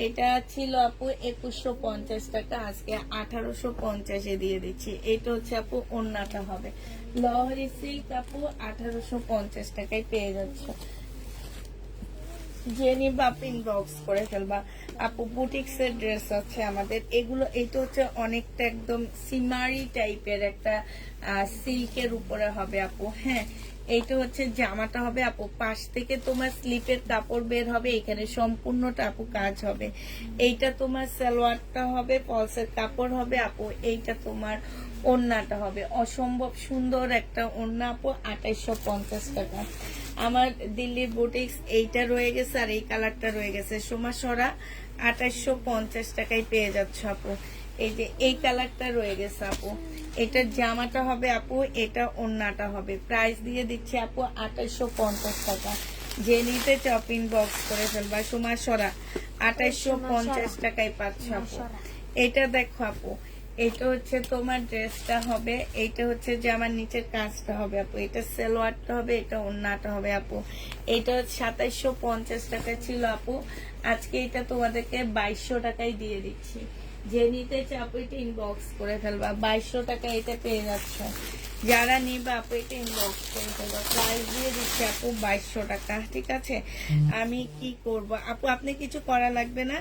এটা ছিল আপু 2150 টাকা, আজকে 1850 দিয়ে দিচ্ছি। এটা হচ্ছে আপু ওন্নাটা হবে লহরি সিল্ক আপু, 1850 টাকায় পেয়ে যাচ্ছে। যে নিবা আপু ইনবক্স করে ফেলবা। আপু বুটিক্স এর ড্রেস আছে আমাদের এগুলো। এটা হচ্ছে অনেকটা একদম সিমারি টাইপের একটা সিল্কের উপরে হবে আপু। হ্যাঁ, এইটা হচ্ছে জামাটা হবে আপু, পাশ থেকে তোমার স্লিপের কাপড় বের হবে, এখানে সম্পূর্ণটা আপু কাজ হবে। এইটা তোমার সালোয়ারটা হবে, ফলসের কাপড় হবে আপু। এইটা তোমার ওড়নাটা হবে, অসম্ভব সুন্দর একটা ওড়না আপু, 2850 টাকা। আমার দিল্লির বুটিক্স এইটা রয়ে গেছে, আর এই কালারটা রয়ে গেছে সোমাসরা, 2850 টাকায় পেয়ে যাচ্ছ আপু। এই যে এই কালারটা রয়ে গেছে আপু, এটার জামাটা হবে আপু, এটা ওড়নাটা হবে। প্রাইস দিয়ে দিচ্ছি আপু 2850 টাকা। যে নিতে চপিং বক্স করে ফেলবা সোমাসরা, 2850 টাকায় পাচ্ছ আপু। এটা দেখো আপু, এটা হচ্ছে তোমার ড্রেসটা হবে, এইটা হচ্ছে যে আমার নিচের কাজটা হবে আপু, এটা সালোয়ারটা হবে, এটা ওড়নাটা হবে আপু। এটা 2750 টাকা ছিল আপু, আজকে এটা তোমাদেরকে 2200 টাকায় দিয়ে দিচ্ছি। যে নিতে চাও আপু এটা ইনবক্স করে ফেলবা, 2200 টাকা এটা পেয়ে যাচ্ছ। যারা নিবা আপু এটা ইনবক্স করে ফেলবা। প্রাইস দিয়ে দিচ্ছি আপু 2200 টাকা। ঠিক আছে, আমি কি করব আপু, আপনি কিছু করা লাগবে না।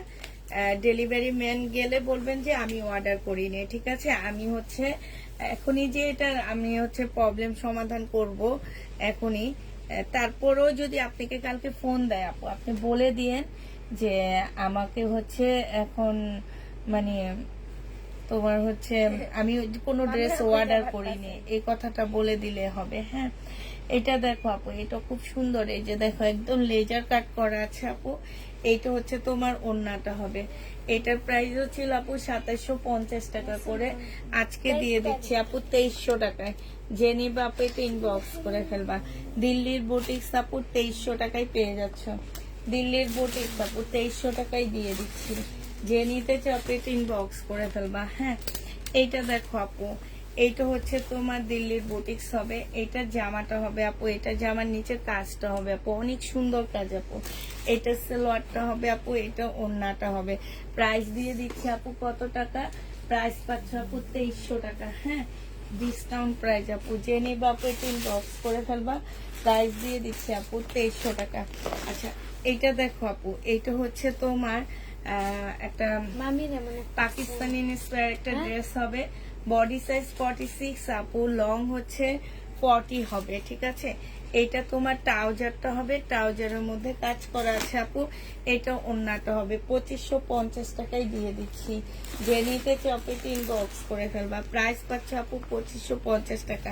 ডেলিভারি ম্যান গেলে বলবেন যে আমি অর্ডার করিনি। ঠিক আছে, আমি হচ্ছে এখনই যে এটা আমি হচ্ছে প্রবলেম সমাধান করব এখনই। তারপরেও যদি আপনাকে কালকে ফোন দেয় আপু, আপনি বলে দিয়েন যে আমাকে হচ্ছে এখন মানে তোমার হচ্ছে আমি কোনো ড্রেস অর্ডার করিনি, এই কথাটা বলে দিলে হবে। হ্যাঁ, এটা দেখো আপু, এটা খুব সুন্দর। এই যে দেখো একদম লেজার কাট করা আছে আপু। এইটা হচ্ছে তোমার ওড়নাটা হবে। এটার প্রাইসও ছিল আপু 2750 টাকা করে, আজকে দিয়ে দিচ্ছি আপু 2300 টাকায়। যে নিবা আপু এটা ইনবক্স করে ফেলবা। দিল্লির বুটিক্স আপু 2300 টাকায় পেয়ে যাচ্ছ। দিল্লির বুটিক্স আপু 2300 টাকায় দিয়ে দিচ্ছি। যে নিতে চাও আপু এটা ইনবক্স করে ফেলবা। হ্যাঁ, এইটা দেখো আপু, এইটা হচ্ছে তোমার দিল্লির বুটিক্স হবে, এটা জামাটা হবে আপু, এটা জামার নিচের কাজটা হবে আপু, অনেক সুন্দর কাজ আপু। এটা সালোয়ারটা হবে আপু, এটা ওড়নাটা হবে। প্রাইস দিয়ে দিচ্ছি আপু কত টাকা? প্রাইস পাচ্ছ আপু 2300 টাকা। হ্যাঁ, ডিসকাউন্ট প্রাইস আপু। যে নিবা আপু এটা ইনবক্স করে ফেলবা। প্রাইস দিয়ে দিচ্ছি আপু 2300 টাকা। আচ্ছা, এইটা দেখো আপু, এইটা হচ্ছে তোমার একটা মামির এমন একটা পাকিস্তানি ইন্সপায়ার একটা ড্রেস হবে। বডি সাইজ 46 আপু, লং হচ্ছে 40 হবে। ঠিক আছে, এটা তোমার ট্রাউজারটা হবে, ট্রাউজারের মধ্যে কাজ করা আছে আপু। এটা ওড়নাটা হবে, 2550 টাকায় দিয়ে দিচ্ছি। যে নিতে চপেটি ইনবক্স করে ফেলবা। প্রাইস পাচ্ছে আপু 2550 টাকা।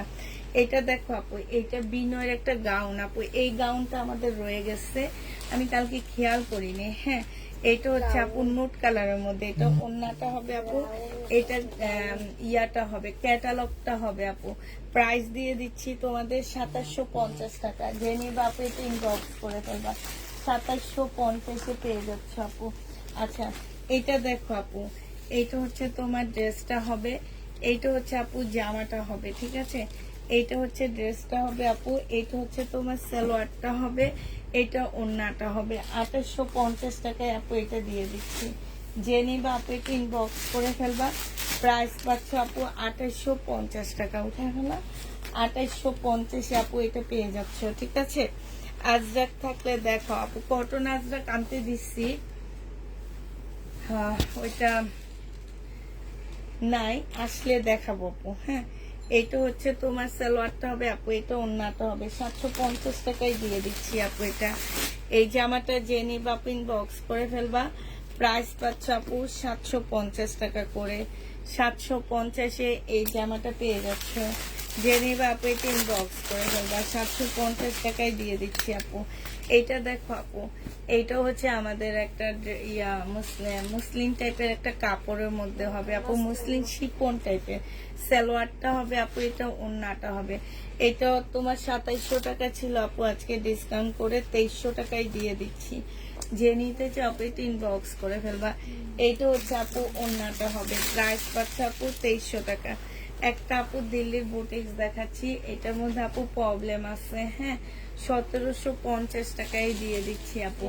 এটা দেখো আপু, এটা বিনয়ের একটা গাউন আপু, এই গাউনটা আমাদের রয়ে গেছে, আমি কালকে খেয়াল করিনি। হ্যাঁ, এটা হচ্ছে আপু নুট কালারের মধ্যে, এটা ওড়নাটা হবে আপু, এটা ইয়াটা হবে, ক্যাটালগটা হবে আপু। প্রাইস দিয়ে দিচ্ছি তোমাদের 2750 টাকা। যে নিবা আপু এটা ইনবক্স করে ফেলবা। 2750 পেয়ে যাচ্ছ আপু। আচ্ছা, এটা দেখো আপু, এইটা হচ্ছে তোমার ড্রেসটা হবে, এইটা হচ্ছে আপু জামাটা হবে। ঠিক আছে, এইটা হচ্ছে ড্রেসটা হবে আপু, এইটা হচ্ছে তোমার সালোয়ারটা হবে, এটা ওড়নাটা হবে। 2850 টাকায় আপু এটা দিয়ে দিচ্ছি। যে নিবা আপু এটা ইনবক্স করে ফেলবা। প্রাইস পাচ্ছ আপু 2850 টাকা। উঠে ফেলা 2850 আপু এটা পেয়ে যাচ্ছ। ঠিক আছে, আজরাক থাকলে দেখো আপু, কটন আজরাক আনতে দিচ্ছি, হ্যাঁ ওইটা নাই, আসলে দেখাবো আপু। হ্যাঁ, এইটা হচ্ছে তোমার সালোয়ারটা হবে আপু, এটা ওড়নাটা হবে। 750 টাকায় দিয়ে দিচ্ছি আপু এটা। এই জামাটা যে নিবা আপু ইনবক্স করে ফেলবা। প্রাইস পাচ্ছ আপু 750 টাকা করে। 750-এ এই জামাটা পেয়ে যাচ্ছ। যে নিবে আপু এটা ইনবক্স করে ফেলবা, 750 টাকায় দিয়ে দিচ্ছি আপু। এইটা দেখো আপু, এইটা হচ্ছে আমাদের একটা মুসলিম টাইপের একটা কাপড়ের মধ্যে হবে আপু, মুসলিম শিফন টাইপের। সালোয়ারটা হবে আপু, এটা ওড়নাটা হবে। এটা তোমার 2700 টাকা ছিল আপু, আজকে ডিসকাউন্ট করে 2300 টাকায় দিয়ে দিচ্ছি। যে নিতে চাও আপু এটা ইনবক্স করে ফেলবা। এইটা হচ্ছে আপু ওড়নাটা হবে, প্রাইস পাচ্ছে আপু 2300 টাকা। একটা আপু দিল্লির বুটিক্স দেখাচ্ছি, এটার মধ্যে আপু প্রবলেম আছে, হ্যাঁ, 1750 টাকায় দিয়ে দিচ্ছি আপু।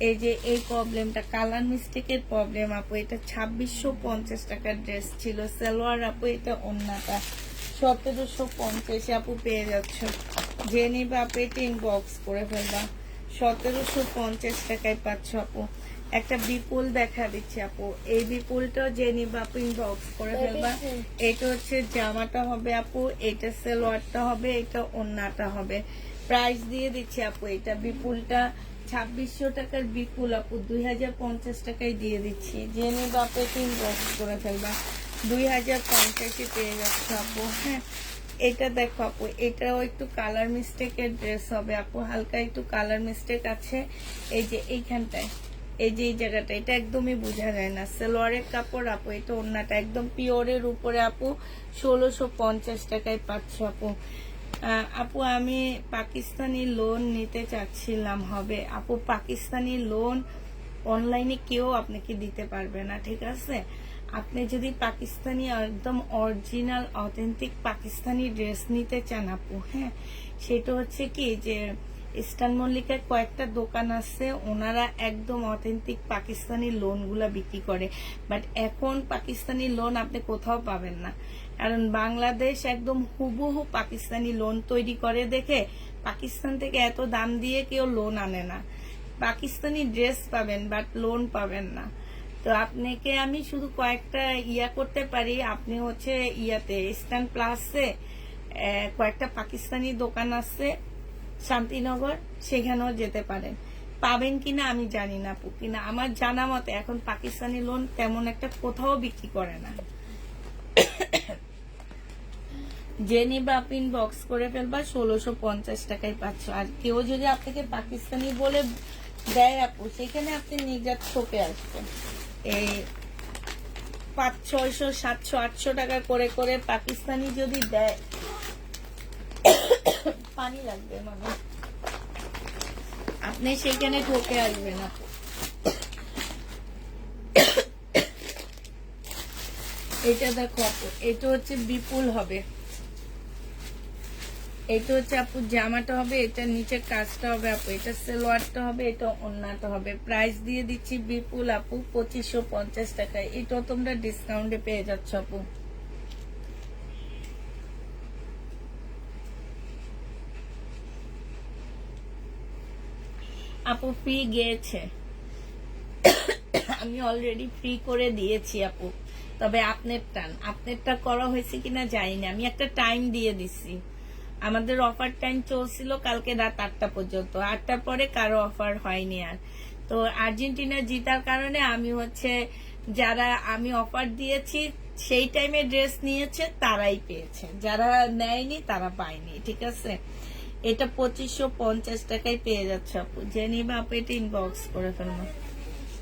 এই যে এই প্রবলেমটা কালার মিস্টেকের প্রবলেম আপু, এটা 2650 টাকার ড্রেস ছিল, সালোয়ার আপু, এটা ওড়নাটা 1750 আপু পেয়ে যাচ্ছ। যে নিবে আপু এটা ইনবক্স করে ফেলবা, 1750 টাকায় পাচ্ছ আপু। একটা বিপুল দেখা দিচ্ছি আপু, এই বিপুলটা যে নিবে আপু ইনবক্স করে ফেলবা। এটা হচ্ছে জামাটা হবে আপু, এটা সালোয়ারটা হবে, এটা ওড়নাটা হবে। প্রাইস দিয়ে দিচ্ছি আপু, এটা বিপুলটা 2600 টাকার বিপুল আপু 2050 টাকায় দিয়ে দিচ্ছি। যে নিবে আপু এটা ইনবক্স করে ফেলবা, 2050-এ পেয়ে যাচ্ছে আপু। হ্যাঁ, এটা দেখো আপু, এটাও একটু কালার মিস্টেকের ড্রেস হবে আপু, হালকা একটু কালার মিস্টেক আছে। এই যে এইখানটায়, এই যে এই জায়গাটা, এটা একদমই বোঝা যায় না। সালোয়ারের কাপড় আপু, এটা ওড়নাটা একদম পিওরের উপরে আপু, 1650 টাকায় পাচ্ছ আপু। আপু আমি পাকিস্তানি লোন নিতে চাচ্ছিলাম, হবে আপু? পাকিস্তানি লোন অনলাইনে কেউ আপনাকে দিতে পারবে না, ঠিক আছে? আপনি যদি পাকিস্তানি একদম অরিজিনাল অথেন্টিক পাকিস্তানি ড্রেস নিতে চান আপু, হ্যাঁ, সেটা হচ্ছে কি যে ইস্টার্ন মল্লিকার কয়েকটা দোকান আছে, ওনারা একদম অথেন্টিক পাকিস্তানি লোন গুলা বিক্রি করে। বাট এখন পাকিস্তানি লোন আপনি কোথাও পাবেন না, কারণ বাংলাদেশ একদম হুবহু পাকিস্তানি লোন তৈরি করে দেখে পাকিস্তান থেকে এত দাম দিয়ে কেউ লোন আনে না। পাকিস্তানি ড্রেস পাবেন বাট লোন পাবেন না। তো আপনাকে আমি শুধু কয়েকটা করতে পারি, আপনি হচ্ছে ইস্টার্ন প্লাসে কয়েকটা পাকিস্তানি দোকান আছে শান্তিনগর, সেখানেও যেতে পারেন। পাবেন কিনা আমি জানি না আপু, কিনা আমার জানা মতে এখন পাকিস্তানি লোন তেমন একটা কোথাও বিক্রি করে না। যে নিবে আপনি ইনবক্স করে ফেলবা, 1650 টাকায় পাচ্ছ। আর কেউ যদি আপনাকে পাকিস্তানি বলে দেয় আপু, সেখানে আপনি নিজের ঠকে আসবেন। এই 500, 600, 700, 800 টাকা করে করে পাকিস্তানি যদি দেয়, পানি লাগবে মানে, আপনি সেখানে ঠকে আসবেন আপু। এটা দেখো আপু, এটা হচ্ছে বিপুল হবে, এটা হচ্ছে আপু জামাটা হবে, এটা নিচে কাজটা হবে আপু, এটা সালোয়ারটা হবে, এটা ওড়নাটা হবে। প্রাইস দিয়ে দিচ্ছি বিপুল আপু 2550 টাকায়। এটাও তোমরা ডিসকাউন্টে পেয়ে যাচ্ছ আপু। আপু ফ্রি গিয়েছে, আমি অলরেডি ফ্রি করে দিয়েছি আপু, তবে আপনারটা করা হয়েছে কিনা জানি না। আমি একটা টাইম দিয়ে দিছি, আমাদের অফার টাইম চলছিল কালকে রাত 8টা পর্যন্ত, 8টার পরে কারো অফার হয়নি আর। তো আর্জেন্টিনা জিতার কারণে আমি হচ্ছে যারা আমি অফার দিয়েছি সেই টাইমে ড্রেস নিয়েছে তারাই পেয়েছে, যারা নেয়নি তারা পায়নি, ঠিক আছে? এটা 2550 টাকায় পেয়ে যাচ্ছে আপু। যে নিবে আপু এটা ইনবক্স করে ফেলবো,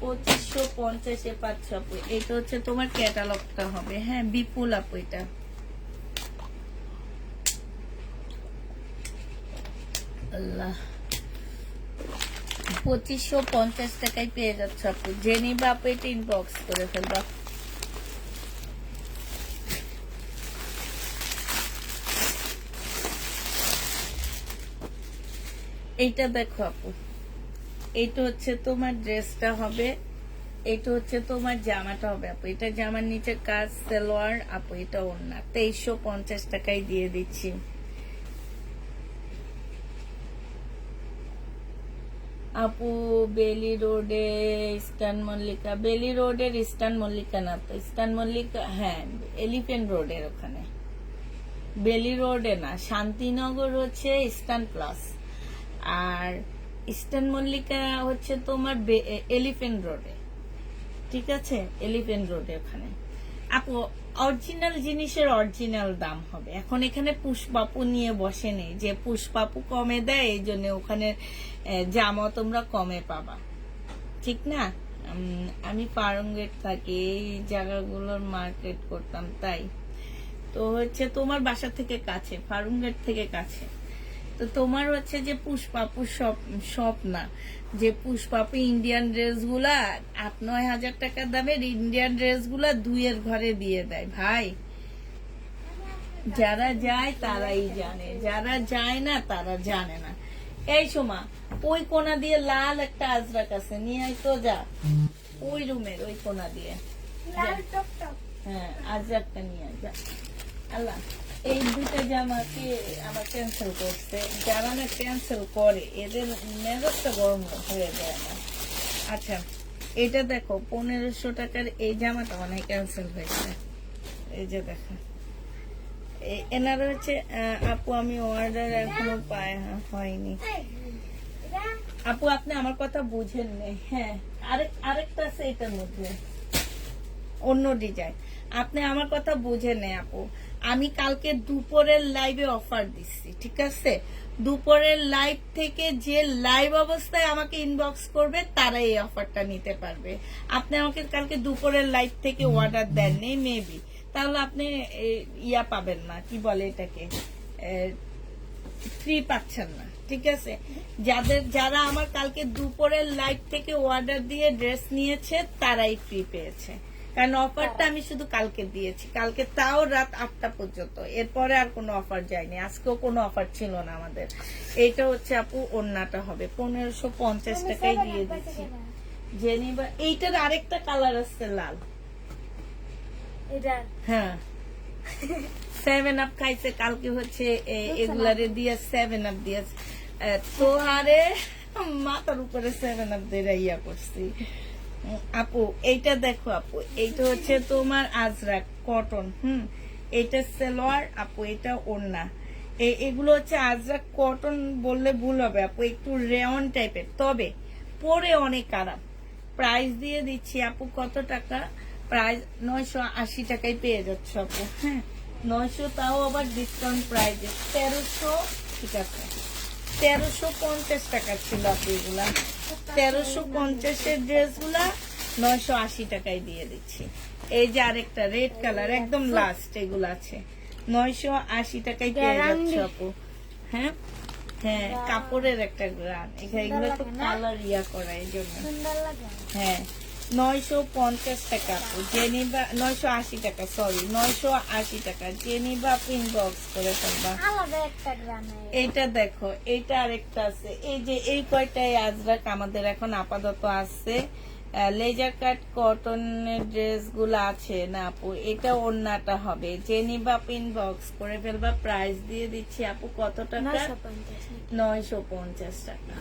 2550-এ পাচ্ছ আপু। এটা হচ্ছে তোমার ক্যাটালগটা হবে, হ্যাঁ, বিপুল আপু। এটা আল্লাহ 2550 টাকায় পেয়ে যাচ্ছে আপু। যে নিবে আপু এটা ইনবক্স করে ফেলবা। এইটা দেখো আপু, এইটা হচ্ছে তোমার ড্রেসটা হবে, এটা হচ্ছে তোমার জামাটা হবে আপু। এটা জামার নিচে কাজ, সালোয়ার আপু, এটা ওড়না। 2350 টাকায় দিয়ে দিচ্ছি। আপু বেলি রোডে ইস্টার্ন মল্লিকা, বেলি রোডের ইস্টার্ন মল্লিকা না তো, ইস্টার্ন মল্লিকা হ্যাঁ এলিফেন্ট রোডের ওখানে, বেলি রোডে না, শান্তিনগর হচ্ছে ইস্টার্ন প্লাস, আর ইস্টার্ন মল্লিকা হচ্ছে তোমার এলিফেন্ট রোডে। ঠিক আছে, এলিফ্যান্ট রোডে ওখানে। আপু অরিজিনাল জিনিসের অরিজিনাল দাম হবে। এখন এখানে পুষ্পাপু নিয়ে বসে নেই যে পুষ্পাপু কমে দেয়, এই জন্য ওখানে জামা তোমরা কমে পাবা, ঠিক না? আমি ফার্মগেট থাকি, এই জায়গাগুলোর মার্কেট করতাম, তাই তো হচ্ছে তোমার বাসা থেকে কাছে, ফার্মগেট থেকে কাছে। তো তোমার হচ্ছে যে পুষ্পাপু সব না, যে পুষ্পাপু ইন্ডিয়ান ড্রেস গুলা 8-9 হাজার টাকা দামের ইন্ডিয়ান ড্রেস গুলা 2-এর ঘরে দিয়ে দেয় ভাই। যারা যায় তারাই জানে, যারা যায় না তারা জানে না। এই সোমা, ওই কোনা দিয়ে লাল একটা আজরাক আছে, নিয়ে আয় তো, যা ওই রুমের ওই কোনা দিয়ে, লাল টপ টপ। হ্যাঁ আজরাকটা নিয়ে আয়, যা। আল্লাহ, এই দুটো জামাকে আমার ক্যান্সেল করছে। যারা না ক্যান্সেল করে এদের মেজাজটা গরম হয়ে যায় না। আচ্ছা, এটা দেখো 1500 টাকার এই জামাটা অনেক ক্যান্সেল হয়েছে। এই যে দেখো, এনারা হচ্ছে আপু আমি অর্ডার এখনো হয়নি। আপু আপনি আমার কথা বুঝেন নেই। হ্যাঁ, আরেকটা আছে এটার মধ্যে, অন্য ডিজাইন। আপনি আমার কথা বুঝেন নেই আপু। আমি কালকে দুপুরের লাইভে অফার দিচ্ছি, ঠিক আছে? দুপুরের লাইভ থেকে যে লাইভ অবস্থায় আমাকে ইনবক্স করবে তারা এই অফারটা নিতে পারবে। আপনি আমাকে কালকে দুপুরের লাইভ থেকে অর্ডার দেননি মেবি, তাহলে আপনি ইয়া পাবেন না, কি বলে এটাকে, ফ্রি পাচ্ছেন না, ঠিক আছে? যারা আমার কালকে দুপুরের লাইভ থেকে অর্ডার দিয়ে ড্রেস নিয়েছে তারাই ফ্রি পেয়েছে, কারণ অফারটা আমি শুধু কালকে দিয়েছি, কালকে তাও রাত 8টা পর্যন্ত। এরপরে আর কোনো অফার যায়নি, আজকেও কোনো অফার ছিল না আমাদের। এইটা হচ্ছে আপু ওড়নাটা হবে 1550 টাকায় দিয়ে দিচ্ছি। জেনিবা এইটার আরেকটা কালার আছে লাল। এটা হ্যাঁ, 7 আপ খাইছে কালকে, হচ্ছে এগুলারে দিয়ে 7 আপ দিয়ে তোহারে মাথার উপরে 7 আপ দিয়ে ইয়া করছি। আপু এইটা দেখো আপু, এইটা হচ্ছে তোমার আজরাক কটন। এইটা সালোয়ার আপু, এটা ওড়না। এগুলো হচ্ছে আজরাক কটন বললে ভুল হবে আপু, একটু রেয়ন টাইপের, তবে পরে অনেক আরাম। প্রাইস দিয়ে দিচ্ছি আপু, কত টাকা? প্রাইস 980 টাকায় পেয়ে যাচ্ছে আপু। হ্যাঁ 900, তাও আবার ডিসকাউন্ট প্রাইসে 1300, ঠিক আছে 1350 টাকা ছিল আপু। এগুলা 1350-এর ড্রেস গুলা 980 টাকায় দিয়ে দিচ্ছি। এই যে আরেকটা রেড কালার একদম লাস্ট, এগুলো আছে 980 টাকায় পেয়ে যাচ্ছে আপু। হ্যাঁ হ্যাঁ, কাপড়ের একটা গ্রান, এগুলো তো কালার ইয়া করা, এই জন্য। সুন্দর লাগে। হ্যাঁ 950 টাকা আপু, জেনিবা 980 টাকা, সরি 980 টাকা। জেনিবা আপু ইনবক্স করে ফেলবা। আলাদা একটা গ্রামে। এইটা দেখো, এইটা আরেকটা আছে। এই যে এই কয়টাই আজরাক আমাদের এখন আপাতত আছে। লেজার কাট কটনের ড্রেস গুলো আছে না আপু, এটা ওড়নাটা হবে। জেনিবা আপু ইনবক্স করে ফেলবা। প্রাইস দিয়ে দিচ্ছি আপু, কত টাকা? 950 টাকা।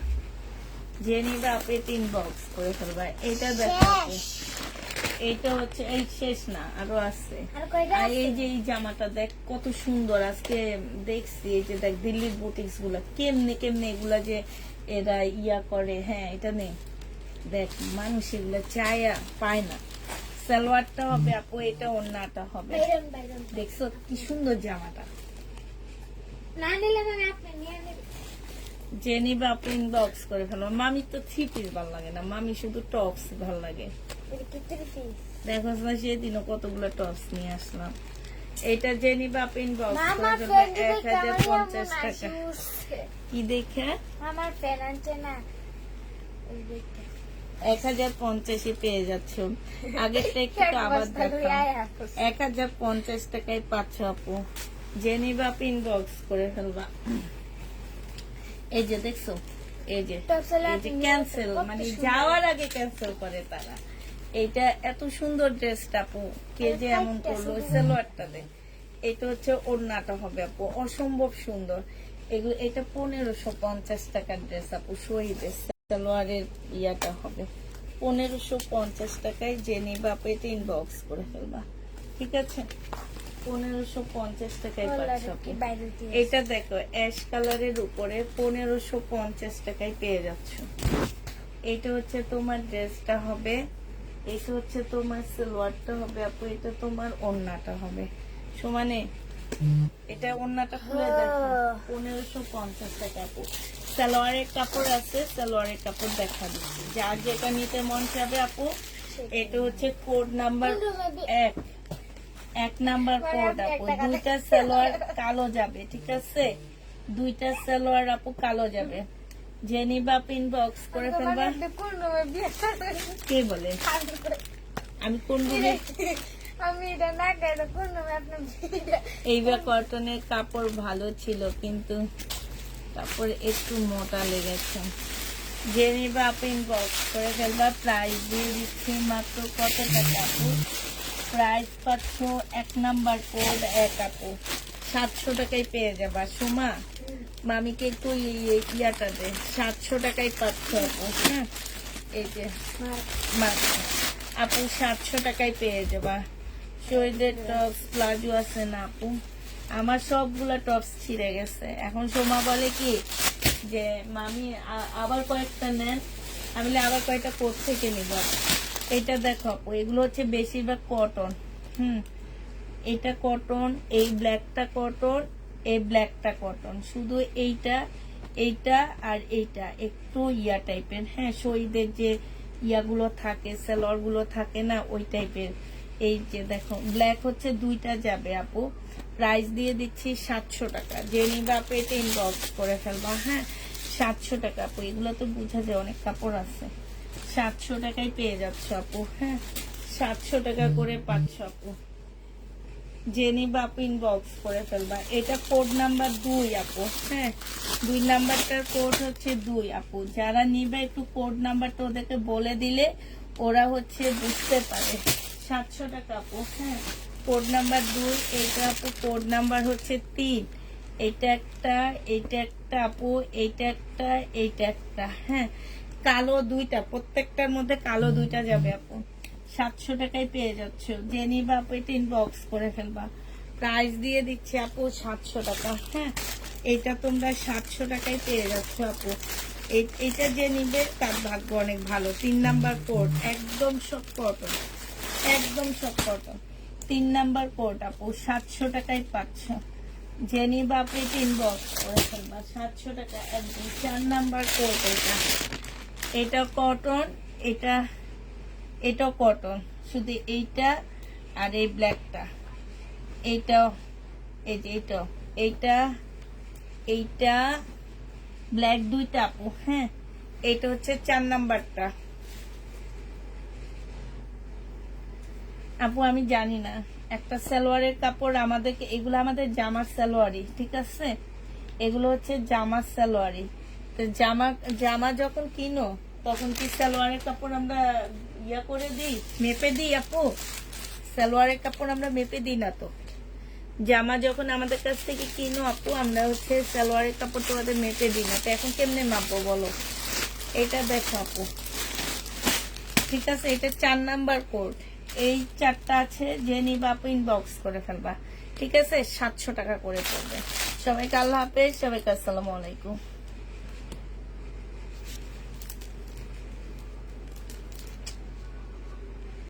জেনিবা আপু ইনবক্স করে ফেলবা। এটা দেখো আপু, এইটা হচ্ছে এই শেষ না, আরো আছে। আর এই যে এই জামাটা দেখ কত সুন্দর, আজকে দেখছি। এই যে দেখ দিল্লির বুটিক্স গুলা কেমনে কেমনে এগুলা যে এরা ইয়া করে। হ্যাঁ এটা নেই, দেখ মানুষ এগুলা চায়া পায় না। সালোয়ারটা হবে আপু, এটা ওড়নাটা হবে। দেখছো কি সুন্দর জামাটা? না নিলে মানে আপনি নিয়ে নেবেন। জেনিবা আপু ইনবক্স করে ফেলো। মামি তো 3 পিস ভালো লাগে না, মামি শুধু টপস ভালো লাগে। এটা কি 3 পিস? দেখো না, সেদিনও কতগুলো টপস নিয়ে আসলাম। এটা জেনিবা আপু ইনবক্স মামা করে ফ্রেন্ড ফেলবা। দেখে আমার 1050 মন টাকা। আসছে। কি দেখে? আমার ফ্রেন্ড আছে না, ওই দেখে 1050 পেয়ে যাচ্ছ। আগেরটা একটু আবার দেখো, 1050 টাকায় পাচ্ছ আপু। জেনিবা আপু ইনবক্স করে ফেলবা। এই যে দেখছো, এই যে ক্যান্সেল, মানে যাওয়ার আগে ক্যান্সেল করে তারা। এইটা এত সুন্দর ড্রেসটা আপু, কে যে এমন করলো। সালোয়ারটা দেখ, এটা হচ্ছে ওড়নাটা হবে আপু, অসম্ভব সুন্দর। এগুলো এটা 1550 টাকার ড্রেস আপু, শহীদের সালোয়ারের ইয়াটা হবে 1550 টাকায়। জেনিবা আপু এটা ইনবক্স করে ফেলবা, ঠিক আছে? 1550 টাকায় পাচ্ছ আপু। এটা দেখো অ্যাশ কালারের উপরে 1550 টাকায় পেয়ে যাচ্ছ। এটা হচ্ছে তোমার ড্রেসটা হবে এটা হচ্ছে তোমার সালোয়ারটা হবে আপু, এটা তোমার ওড়নাটা হবে সমানে। এটা ওড়নাটা খুলে দেখো 1550 টাকা আপু। সালোয়ারের কাপড় আছে, সালোয়ারের কাপড় দেখা দিচ্ছি, যার যেটা নিতে মন চাবে আপু। এটা হচ্ছে কোড নাম্বার 1, 1 নাম্বার কোড আপু। দুইটা সালোয়ার কালো যাবে, ঠিক আছে? দুইটা সালোয়ার আপু কালো যাবে। যে নিবা ইনবক্স করে ফেলবা। কে বলে আমি কোন রুমে? আমি এটা না গাইলে কোন রুমে আপনার এইবার কটনের কাপড় ভালো ছিল, কিন্তু কাপড় একটু মোটা লেগেছে। যে নিবা ইনবক্স করে ফেলবা। প্রাইস দিয়ে দিচ্ছি মাত্র কত টাকা আপু? প্রাইস পাচ্ছ 1 নাম্বার কোড 1 আপু 700 টাকায় পেয়ে যাবা। সোমা মামিকে একটু ইয়াটা দে, 700 টাকায় পাচ্ছ আপু। হ্যাঁ এই যে মাত্র আপু 700 টাকায় পেয়ে যাবা। শরীরের টপস প্লাজো আছে না আপু? আমার সবগুলা টপস ছিঁড়ে গেছে। এখন সোমা বলে কি যে মামি আবার কয়েকটা নেন। আমি বলি আবার কয়েকটা কোথ থেকে নিব? এটা দেখো আপু, এগুলো হচ্ছে বেশিরভাগ কটন। এটা কটন, এই ব্ল্যাকটা কটন, এই ব্ল্যাকটা কটন। শুধু এইটা আর এইটা একটু ইয়া টাইপের। হ্যাঁ, শহীদের যে ইয়াগুলো থাকে, সেলর গুলো থাকে না, ওই টাইপের। এই যে দেখো ব্ল্যাক হচ্ছে দুইটা যাবে আপু। প্রাইস দিয়ে দিচ্ছি 700 টাকা। যে নিবা আপু এটা ইনবক্স করে ফেলবা। হ্যাঁ 700 টাকা আপু। এগুলো তো বোঝা যায় অনেক কাপড় আছে। 700 টাকায় পেয়ে যাচ্ছ আপু। হ্যাঁ 700 টাকা করে পাচ্ছ আপু। যে নিবা আপু ইনবক্স করে ফেলবা। এটা কোড নাম্বার 2 আপু। হ্যাঁ 2 নাম্বারটার কোড হচ্ছে 2 আপু। যারা নিবে একটু কোড নাম্বারটা ওদেরকে বলে দিলে ওরা হচ্ছে বুঝতে পারে। 700 টাকা আপু। হ্যাঁ কোড নাম্বার 2। এইটা আপু কোড নাম্বার হচ্ছে 3। এইটা একটা, এইটা একটা আপু, এইটা একটা, এইটা একটা। হ্যাঁ কালো দুইটা, প্রত্যেকটার মধ্যে কালো দুইটা যাবে আপু। 700 টাকায় পেয়ে যাচ্ছ। যে নিবা আপু এটা ইনবক্স করে ফেলবা। প্রাইস দিয়ে দিচ্ছি আপু 700 টাকা। হ্যাঁ এটা তোমরা 700 টাকায় পেয়ে যাচ্ছ আপু। এটা যে নিবে তার ভাগ্য অনেক ভালো। 3 নাম্বার কোড, একদম সব কটন, একদম সব কটন। 3 নাম্বার কোড আপু 700 টাকায় পাচ্ছ। যে নিবা আপু এটা ইনবক্স করে ফেলবা। 700 টাকা একদম। 4 নাম্বার কোড এটা। এটা কটন, এটাও কটন, শুধু এইটা আর এই ব্ল্যাকটা। এইটাও এই যে এইটা ব্ল্যাক দুইটা আপু। হ্যাঁ এটা হচ্ছে 4 নাম্বারটা আপু। আমি জানি না, একটা সালোয়ারের কাপড় আমাদেরকে, এগুলো আমাদের জামার সালোয়ারই, ঠিক আছে? এগুলো হচ্ছে জামার সালোয়ারই। তো জামা যখন কিনো তখন কি সালোয়ারের কাপড় আমরা ইয়া করে দিই, মেপে দিই আপু? সালোয়ারের কাপড় আমরা মেপে দিই না তো। জামা যখন আমাদের কাছ থেকে কিনো আপু, আমরা হচ্ছে সালোয়ারের কাপড় তোমাদের মেপে দিই না। তো এখন কেমনে মাপবো বলো? এটা দেখো আপু, ঠিক আছে? এটা 4 নাম্বার কোড। এই 4টা আছে। যে নিবা আপু ইনবক্স করে ফেলবা। ঠিক আছে 700 টাকা করে পড়বে। সবাইকে আল্লাহ হাফেজ, সবাইকে আসসালামু আলাইকুম।